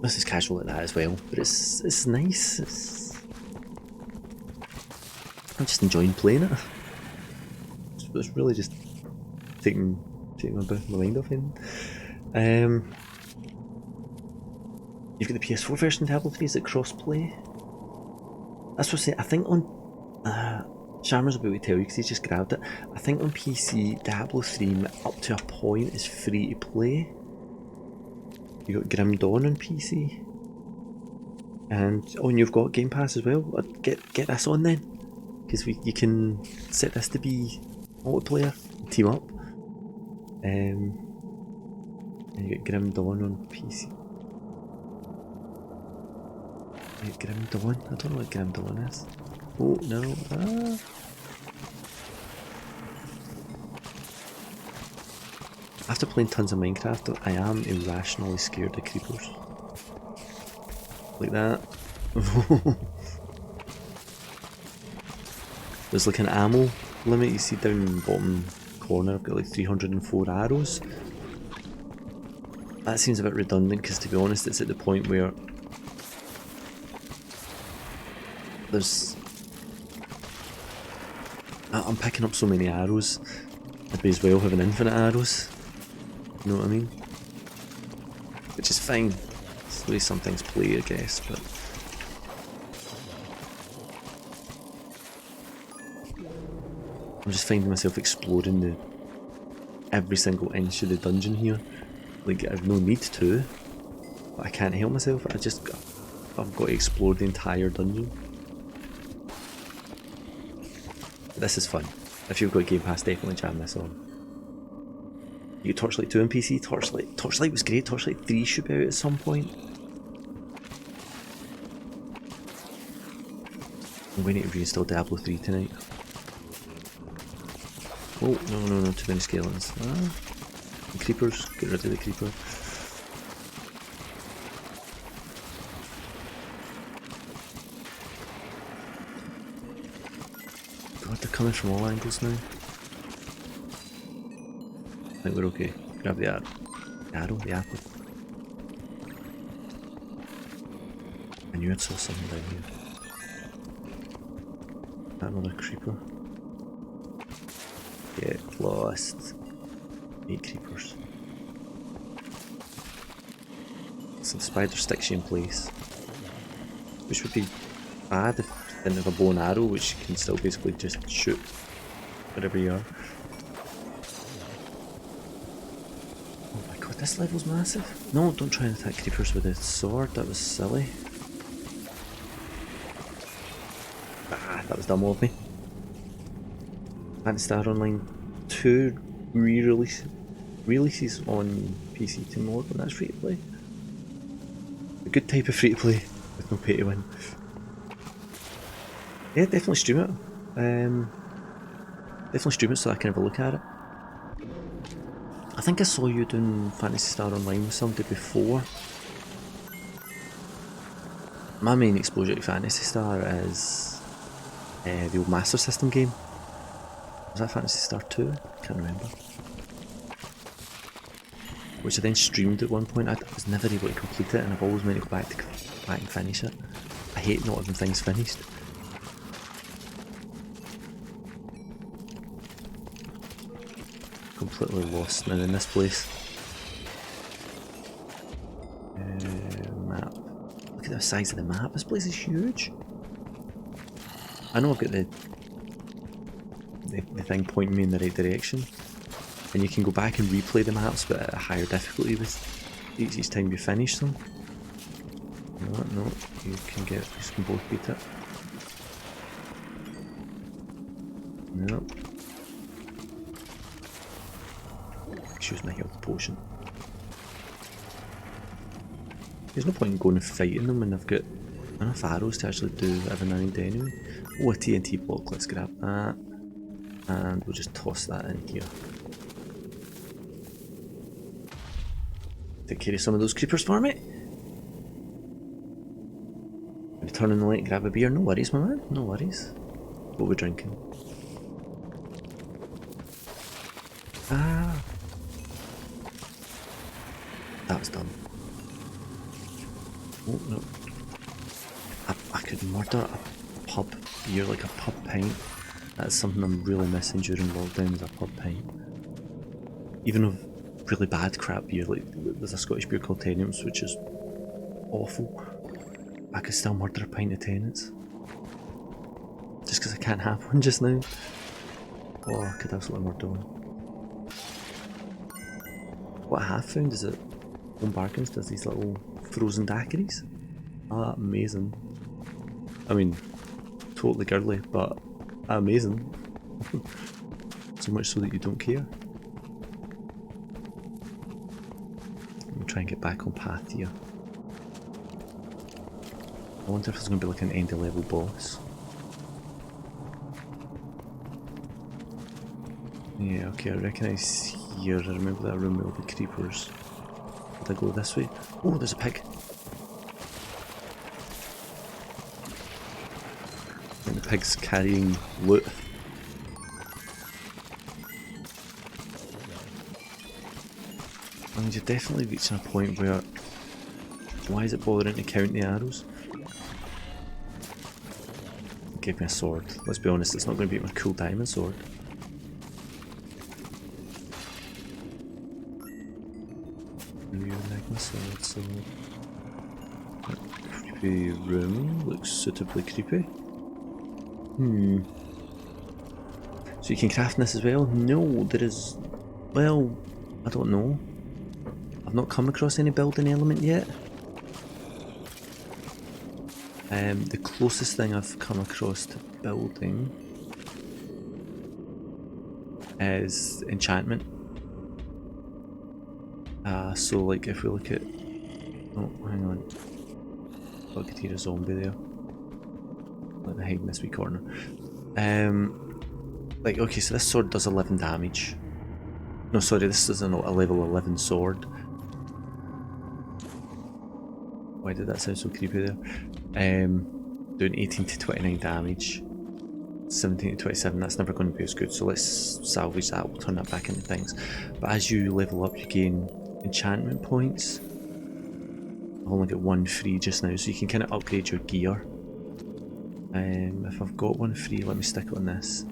Speaker 1: This is casual like that as well, but it's nice. I'm just enjoying playing it. It's really just taking my mind off it. You've got the PS4 version of Diablo 3, is it cross-play? That's what I say, I think on... Shammer's about to tell you because he just grabbed it. I think on PC, Diablo 3 up to a point is free to play. You got Grim Dawn on PC. And you've got Game Pass as well. Get this on then. Because you can set this to be multiplayer, team up. And you get Grim Dawn on PC. Wait, Grim Dawn? I don't know what Grim Dawn is. Oh no, After playing tons of Minecraft, I am irrationally scared of creepers. Like that. There's like an ammo limit you see down in the bottom corner I've got like 304 arrows. That seems a bit redundant because, to be honest, it's at the point where there's... I'm picking up so many arrows, I'd be as well having infinite arrows, you know what I mean? Which is fine, it's the way some things play, I guess, but... I'm just finding myself exploring every single inch of the dungeon here. Like, I've no need to, but I can't help myself. I've got to explore the entire dungeon. This is fun. If you've got Game Pass, definitely jam this on. You get Torchlight 2 on PC. Torchlight was great. Torchlight 3 should be out at some point. I'm going to reinstall Diablo 3 tonight. Oh, no, too many skeletons. The creepers, get rid of the creeper. God, they're coming from all angles now. I think we're okay. Grab the arrow. The arrow? The apple. I knew I saw something down here. Another creeper. Get lost. 8 creepers. So the spider sticks you in place. Which would be bad if you didn't have a bow and arrow, which you can still basically just shoot wherever you are. Oh my god, this level's massive. No, don't try and attack creepers with a sword, that was silly. That was dumb of me. Phantasy Star Online 2 releases on PC tomorrow, and that's free to play. A good type of free to play with no pay to win. Yeah, definitely stream it. Definitely stream it so I can have a look at it. I think I saw you doing Phantasy Star Online with somebody before. My main exposure to Phantasy Star is the old Master System game. Was that Phantasy Star 2? Can't remember. Which I then streamed at one point. I was never able to complete it, and I've always meant to go back and finish it. I hate not having things finished. Completely lost now in this place. Map. Look at the size of the map. This place is huge. I know I've got the thing pointing me in the right direction, and you can go back and replay the maps but at a higher difficulty with each time you finish them. No, you can both beat it. No. Choose my health potion. There's no point in going and fighting them when I've got enough arrows to actually do every now and then anyway. Oh, a TNT block, let's grab that. And we'll just toss that in here. Take care of some of those creepers for me. Return in the light, grab a beer. No worries, my man. No worries. What are we drinking? That was dumb. Oh no. I could murder a pub beer, like a pub pint. That's something I'm really missing during lockdown, is a pub pint. Even of really bad crap beer, like there's a Scottish beer called Tennent's, which is awful. I could still murder a pint of Tennent's. Just because I can't have one just now. Oh, I could absolutely murder one. What I have found is that Home Bargains does these little frozen daiquiris. Ah, amazing. I mean, totally girly, but amazing. So much so that you don't care. Let me try and get back on path here. I wonder if there's going to be like an end of level boss. Yeah, okay, I recognise here. I remember that room with all the creepers. Did I go this way? Oh, there's a pig. And the pig's carrying loot. And you're definitely reaching a point where, why is it bothering to count the arrows? Give me a sword. Let's be honest, it's not going to be my cool diamond sword. Magma sword. Creepy room. Looks suitably creepy. So you can craft this as well? No, there is... Well, I don't know. I've not come across any building element yet. The closest thing I've come across to building is enchantment. So like if we look at... Oh, hang on. I could hear a zombie there. Let me hide in this wee corner. Like, okay, so this sword does 11 damage. No, sorry, this is a level 11 sword. Why did that sound so creepy there? Doing 18 to 29 damage. 17 to 27, that's never going to be as good, so let's salvage that, we'll turn that back into things. But as you level up, you gain enchantment points. I've only got one free just now, so you can kind of upgrade your gear. If I've got one free, let me stick it on this.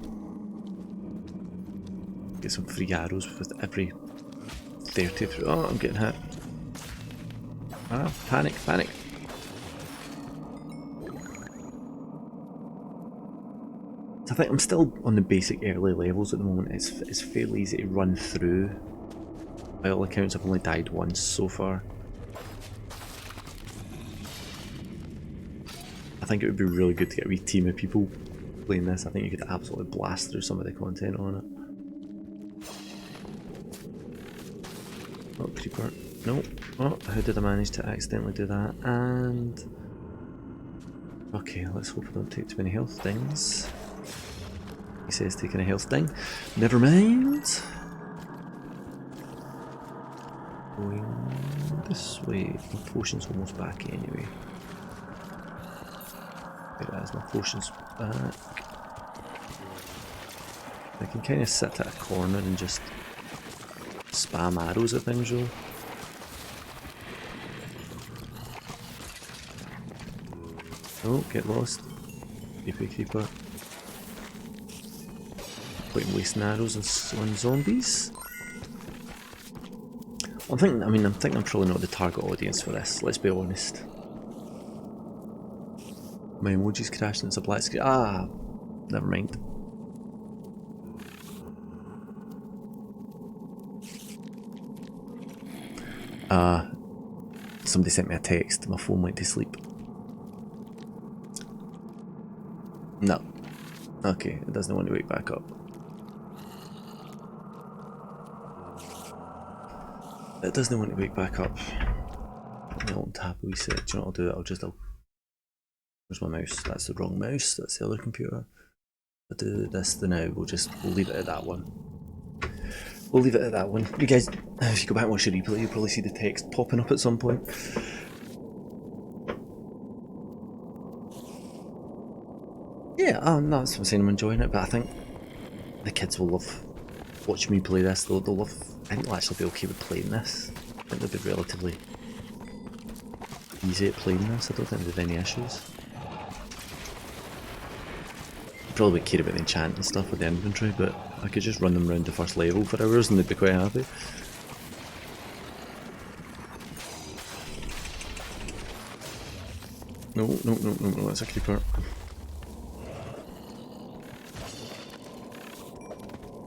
Speaker 1: Get some free arrows with every 30. Oh, I'm getting hit. Ah, panic, panic. So I think I'm still on the basic early levels at the moment. It's fairly easy to run through. By all accounts, I've only died once so far. I think it would be really good to get a wee team of people playing this. I think you could absolutely blast through some of the content on it. Oh, creeper. No. Oh, how did I manage to accidentally do that? And... okay, let's hope I don't take too many health things. He says taking a health thing. Never mind. Going this way. My potion's almost back anyway. There it is, my potion's back. I can kind of sit at a corner and just spam arrows at things though. Oh, get lost. Creepy creeper. Quite wasting arrows on zombies. I'm thinking I'm probably not the target audience for this, let's be honest. My emoji's crashed and it's a black screen. Ah, never mind. Somebody sent me a text, my phone went to sleep. No. Okay, it doesn't want to wake back up. It doesn't want to wake back up. Put me on tab, we said, do you know what I'll do? Where's my mouse? That's the wrong mouse, that's the other computer. I'll do this the now, we'll leave it at that one. We'll leave it at that one. You guys, if you go back and watch the replay, you'll probably see the text popping up at some point. Yeah, no, that's what I'm saying, I'm enjoying it, but I think the kids will love watching me play this. They'll love, I think they'll actually be okay with playing this. I think they'll be relatively easy at playing this, I don't think there'll be any issues. Probably care about the enchant and stuff with the inventory, but I could just run them around the first level for hours and they'd be quite happy. No, that's a creeper.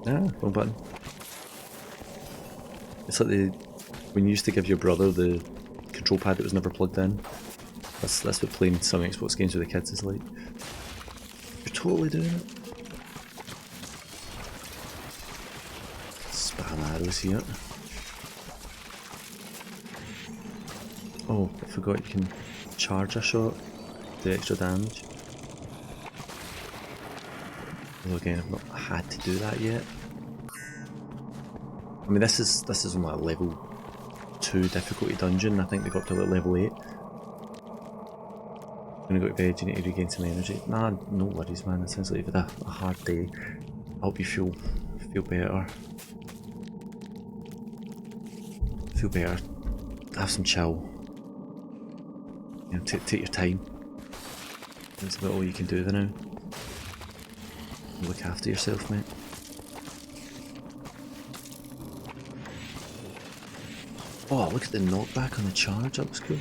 Speaker 1: Ah, wrong button. It's like when you used to give your brother the control pad that was never plugged in. That's what playing some Xbox games with the kids is like. You're totally doing it. Spam arrows here. Oh, I forgot you can charge a shot, do extra damage. Although again, I've not had to do that yet. I mean, this is only a level 2 difficulty dungeon. I think they got to like level 8. I'm gonna go to bed, you need to regain some energy. Nah, no worries man, it sounds like you've had a hard day. I hope you feel better. Feel better. Have some chill. You know, take your time. That's about all you can do there now. Look after yourself, mate. Oh, look at the knockback on the charge. That was cool.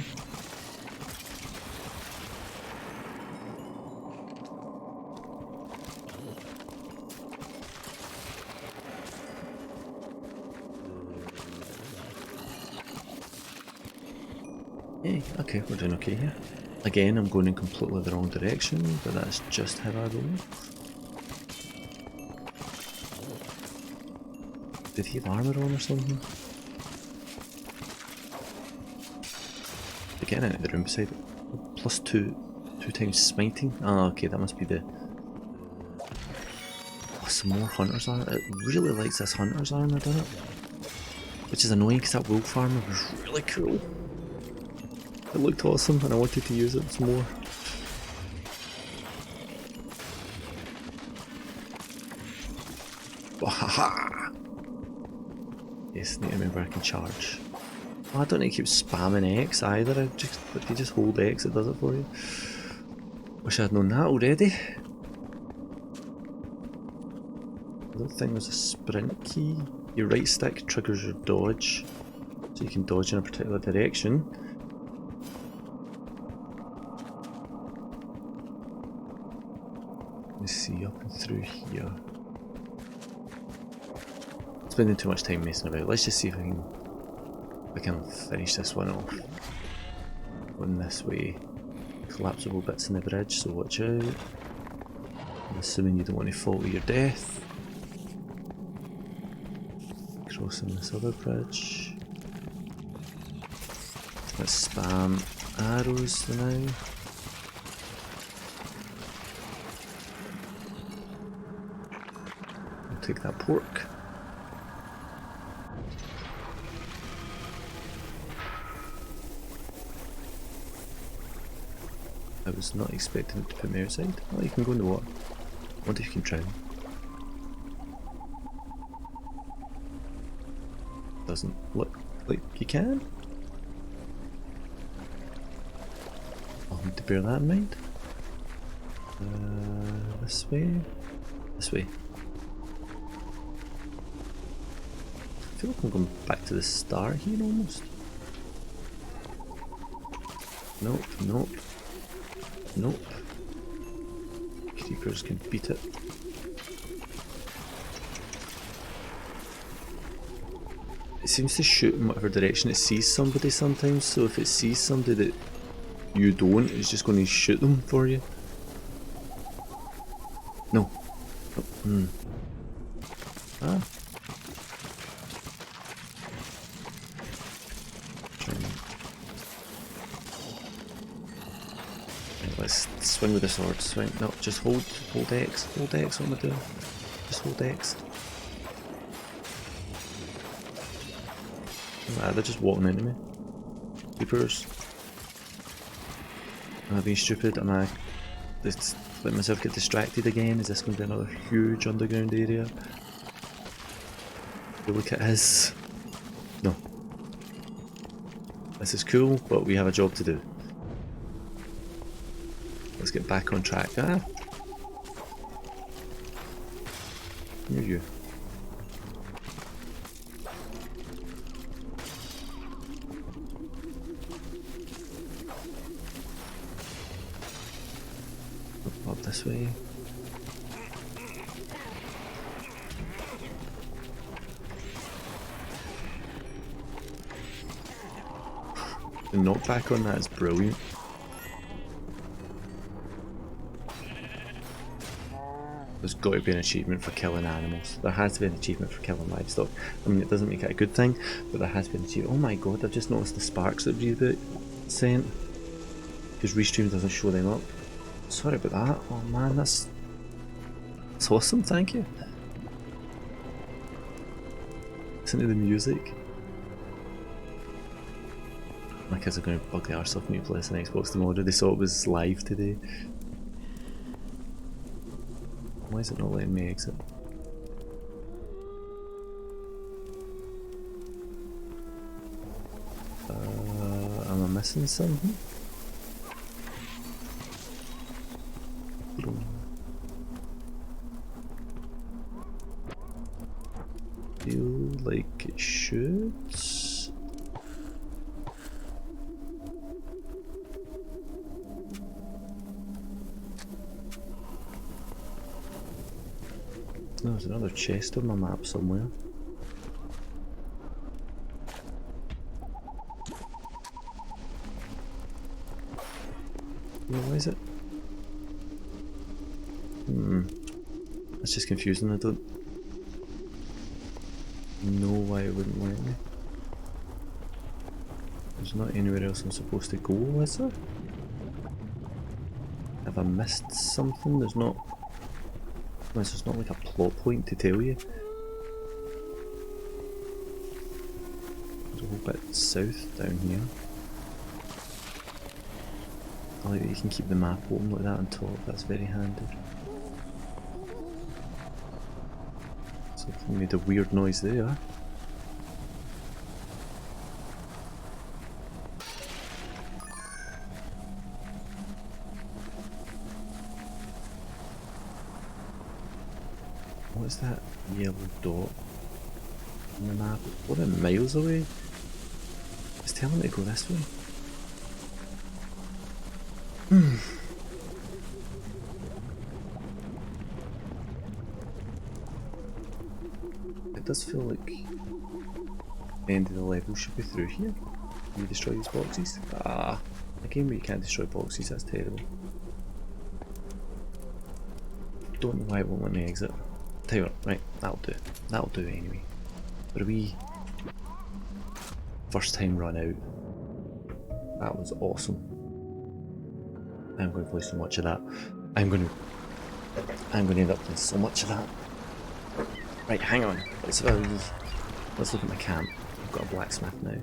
Speaker 1: Hey, okay, we're doing okay here. Again, I'm going in completely the wrong direction, but that's just how I roll. Did he have armor on or something? Getting into the room beside it. Plus two times smiting. Ah, okay, that must be the... Oh, some more hunter's armor. It really likes this hunter's armor, doesn't it? Which is annoying because that wolf armor was really cool. It looked awesome and I wanted to use it some more. Wahaha! Yes, need to remember I can charge. Oh, I don't need to keep spamming X either. If you just hold X, it does it for you. Wish I'd known that already. I don't think there's a sprint key. Your right stick triggers your dodge, so you can dodge in a particular direction. Let's see, up and through here. Spending too much time messing about. Let's just see if I can finish this one off. Going this way. Collapsible bits in the bridge, so watch out. I'm assuming you don't want to fall to your death. Crossing this other bridge. Let's spam arrows now. I'll take that pork. I was not expecting it to put me outside. Oh, you can go in the water. I wonder if you can drown. Doesn't look like you can. I'll need to bear that in mind. This way? This way. I feel like I'm going back to the start here almost. Nope, nope. Nope. Creepers can beat it. It seems to shoot in whatever direction it sees somebody sometimes, so if it sees somebody that you don't, it's just going to shoot them for you. No. Oh, Ah. Let's swing with the sword. Swing. No, just hold X. Hold X. What am I doing? Just hold X. Ah, they're just walking into me. Creepers. Am I being stupid? Am I just let myself get distracted again? Is this going to be another huge underground area? Look at his. No. This is cool, but we have a job to do. Let's get back on track. Ah! Who are you? Up this way. The knockback on that is brilliant. There's got to be an achievement for killing animals. There has to be an achievement for killing livestock. I mean, it doesn't make it a good thing, but there has to be an achievement. Oh my god, I've just noticed the sparks that Reboot sent. Because Restream doesn't show them up. Sorry about that. Oh man, that's awesome, thank you. Listen to the music. My kids are going to bug the arse off me to play this on Xbox tomorrow. They saw it was live today. Why is it not letting me exit? missing something? Feel like it should. No, there's another chest on my map somewhere. Where is it? That's just confusing. I don't know why it wouldn't let me. There's not anywhere else I'm supposed to go, is there? Have I missed something? There's not... There's not like a plot point to tell you. There's a whole bit south down here. I like that you can keep the map open like that on top, that's very handy. Something made a weird noise there. What's that yellow dot on the map? What, a miles away? It's telling me to go this way. It does feel like the end of the level should be through here. Can you destroy these boxes? Ah, a game where you can't destroy boxes, that's terrible. Don't know why it won't let me exit. Tell you what, right, that'll do. That'll do anyway. But a wee first time run out. That was awesome. I'm going to play so much of that. I'm going to end up playing so much of that. Right, hang on. Let's look at my camp. I've got a blacksmith now.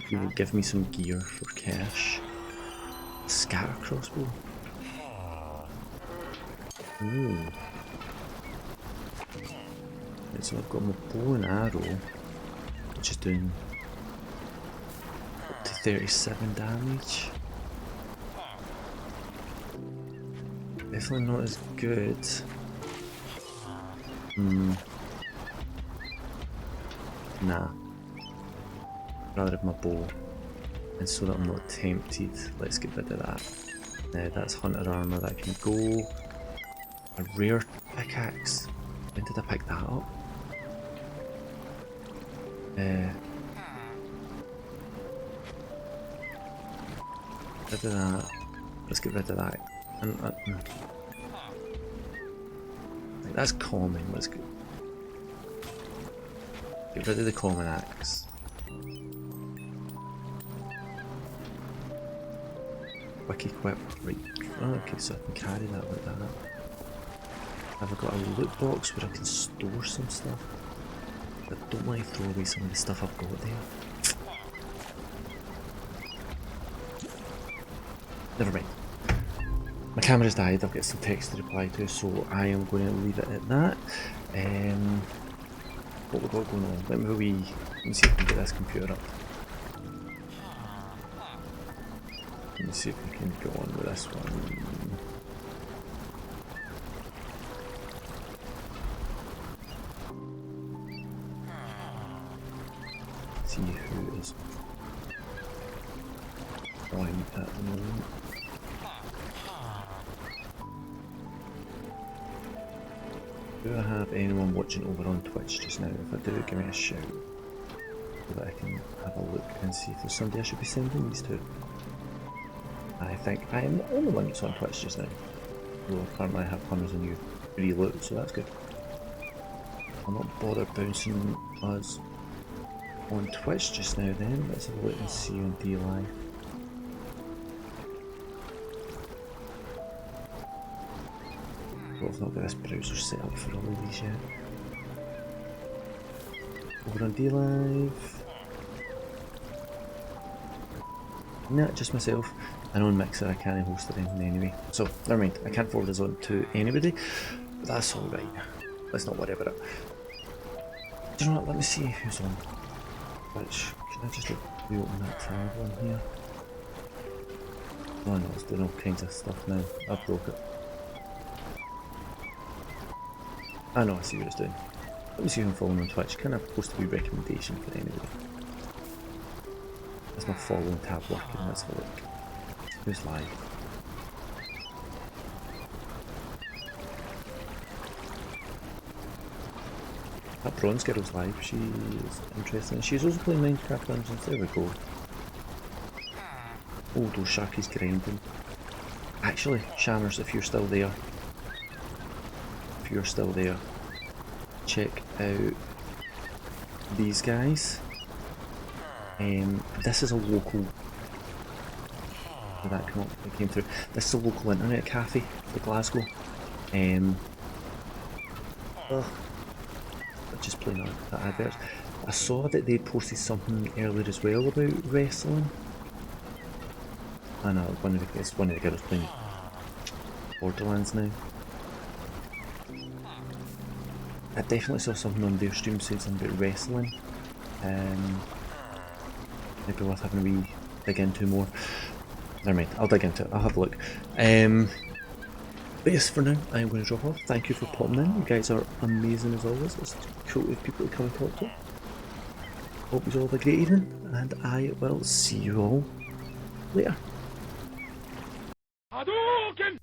Speaker 1: He will give me some gear for cash. A scatter crossbow. Ooh. Right, so I've got my bow and arrow, which is doing up to 37 damage. Definitely not as good. Nah. Rather have my bow. And so that I'm not tempted, let's get rid of that. That's hunter armor, that can go. A rare pickaxe. When did I pick that up? Rid of that. Let's get rid of that. That's common, let's go. Get rid of the common axe. Quick equip, right. Oh, okay, so I can carry that like that. Have I got a loot box where I can store some stuff? I don't want to throw away some of the stuff I've got there. Never mind. My camera's died, I've got some text to reply to, so I am going to leave it at that. What we've got going on, let me see if I can get this computer up. Let me see if we can go on with this one. See who is on at the moment. Do I have anyone watching over on Twitch just now? If I do, give me a shout so that I can have a look and see if there's somebody I should be sending these to. I think I am the only one that's on Twitch just now. Although apparently I have hundreds of new free loot, so that's good. I'll not bother bouncing us on Twitch just now then. Let's have a look and see on DLive. I've not got this browser set up for all of these yet. Over on DLive. Nah, just myself. And on Mixer I can't host it anything anyway. So, never mind, I can't forward this on to anybody. But that's alright. Let's not worry about it. Do you know what, let me see who's on Twitch. Can I just reopen that tab on here? Oh no, it's doing all kinds of stuff now. I broke it. I know, I see what it's doing. Let me see who I'm following on Twitch. Can I post a wee recommendation for anybody? Is my following tab working? Let's have a look. Who's live? That bronze girl's live. She is interesting. She's also playing Minecraft Dungeons. There we go. Oh, those sharkies grinding. Actually, Shanners, if you're still there, check out these guys. This is a local. Did that come up? It came through. This is a local internet cafe for Glasgow. Just playing the adverts. I saw that they posted something earlier as well about wrestling. I know it's one of the girls playing Borderlands now. I definitely saw something on their stream saying something about wrestling. Maybe worth having a wee dig into more. Never mind, I'll dig into it, I'll have a look. But yes, for now, I'm going to drop off. Thank you for popping in. You guys are amazing as always. It's cool with people to come and talk to. Hope you all have a great evening, and I will see you all later. Hadouken!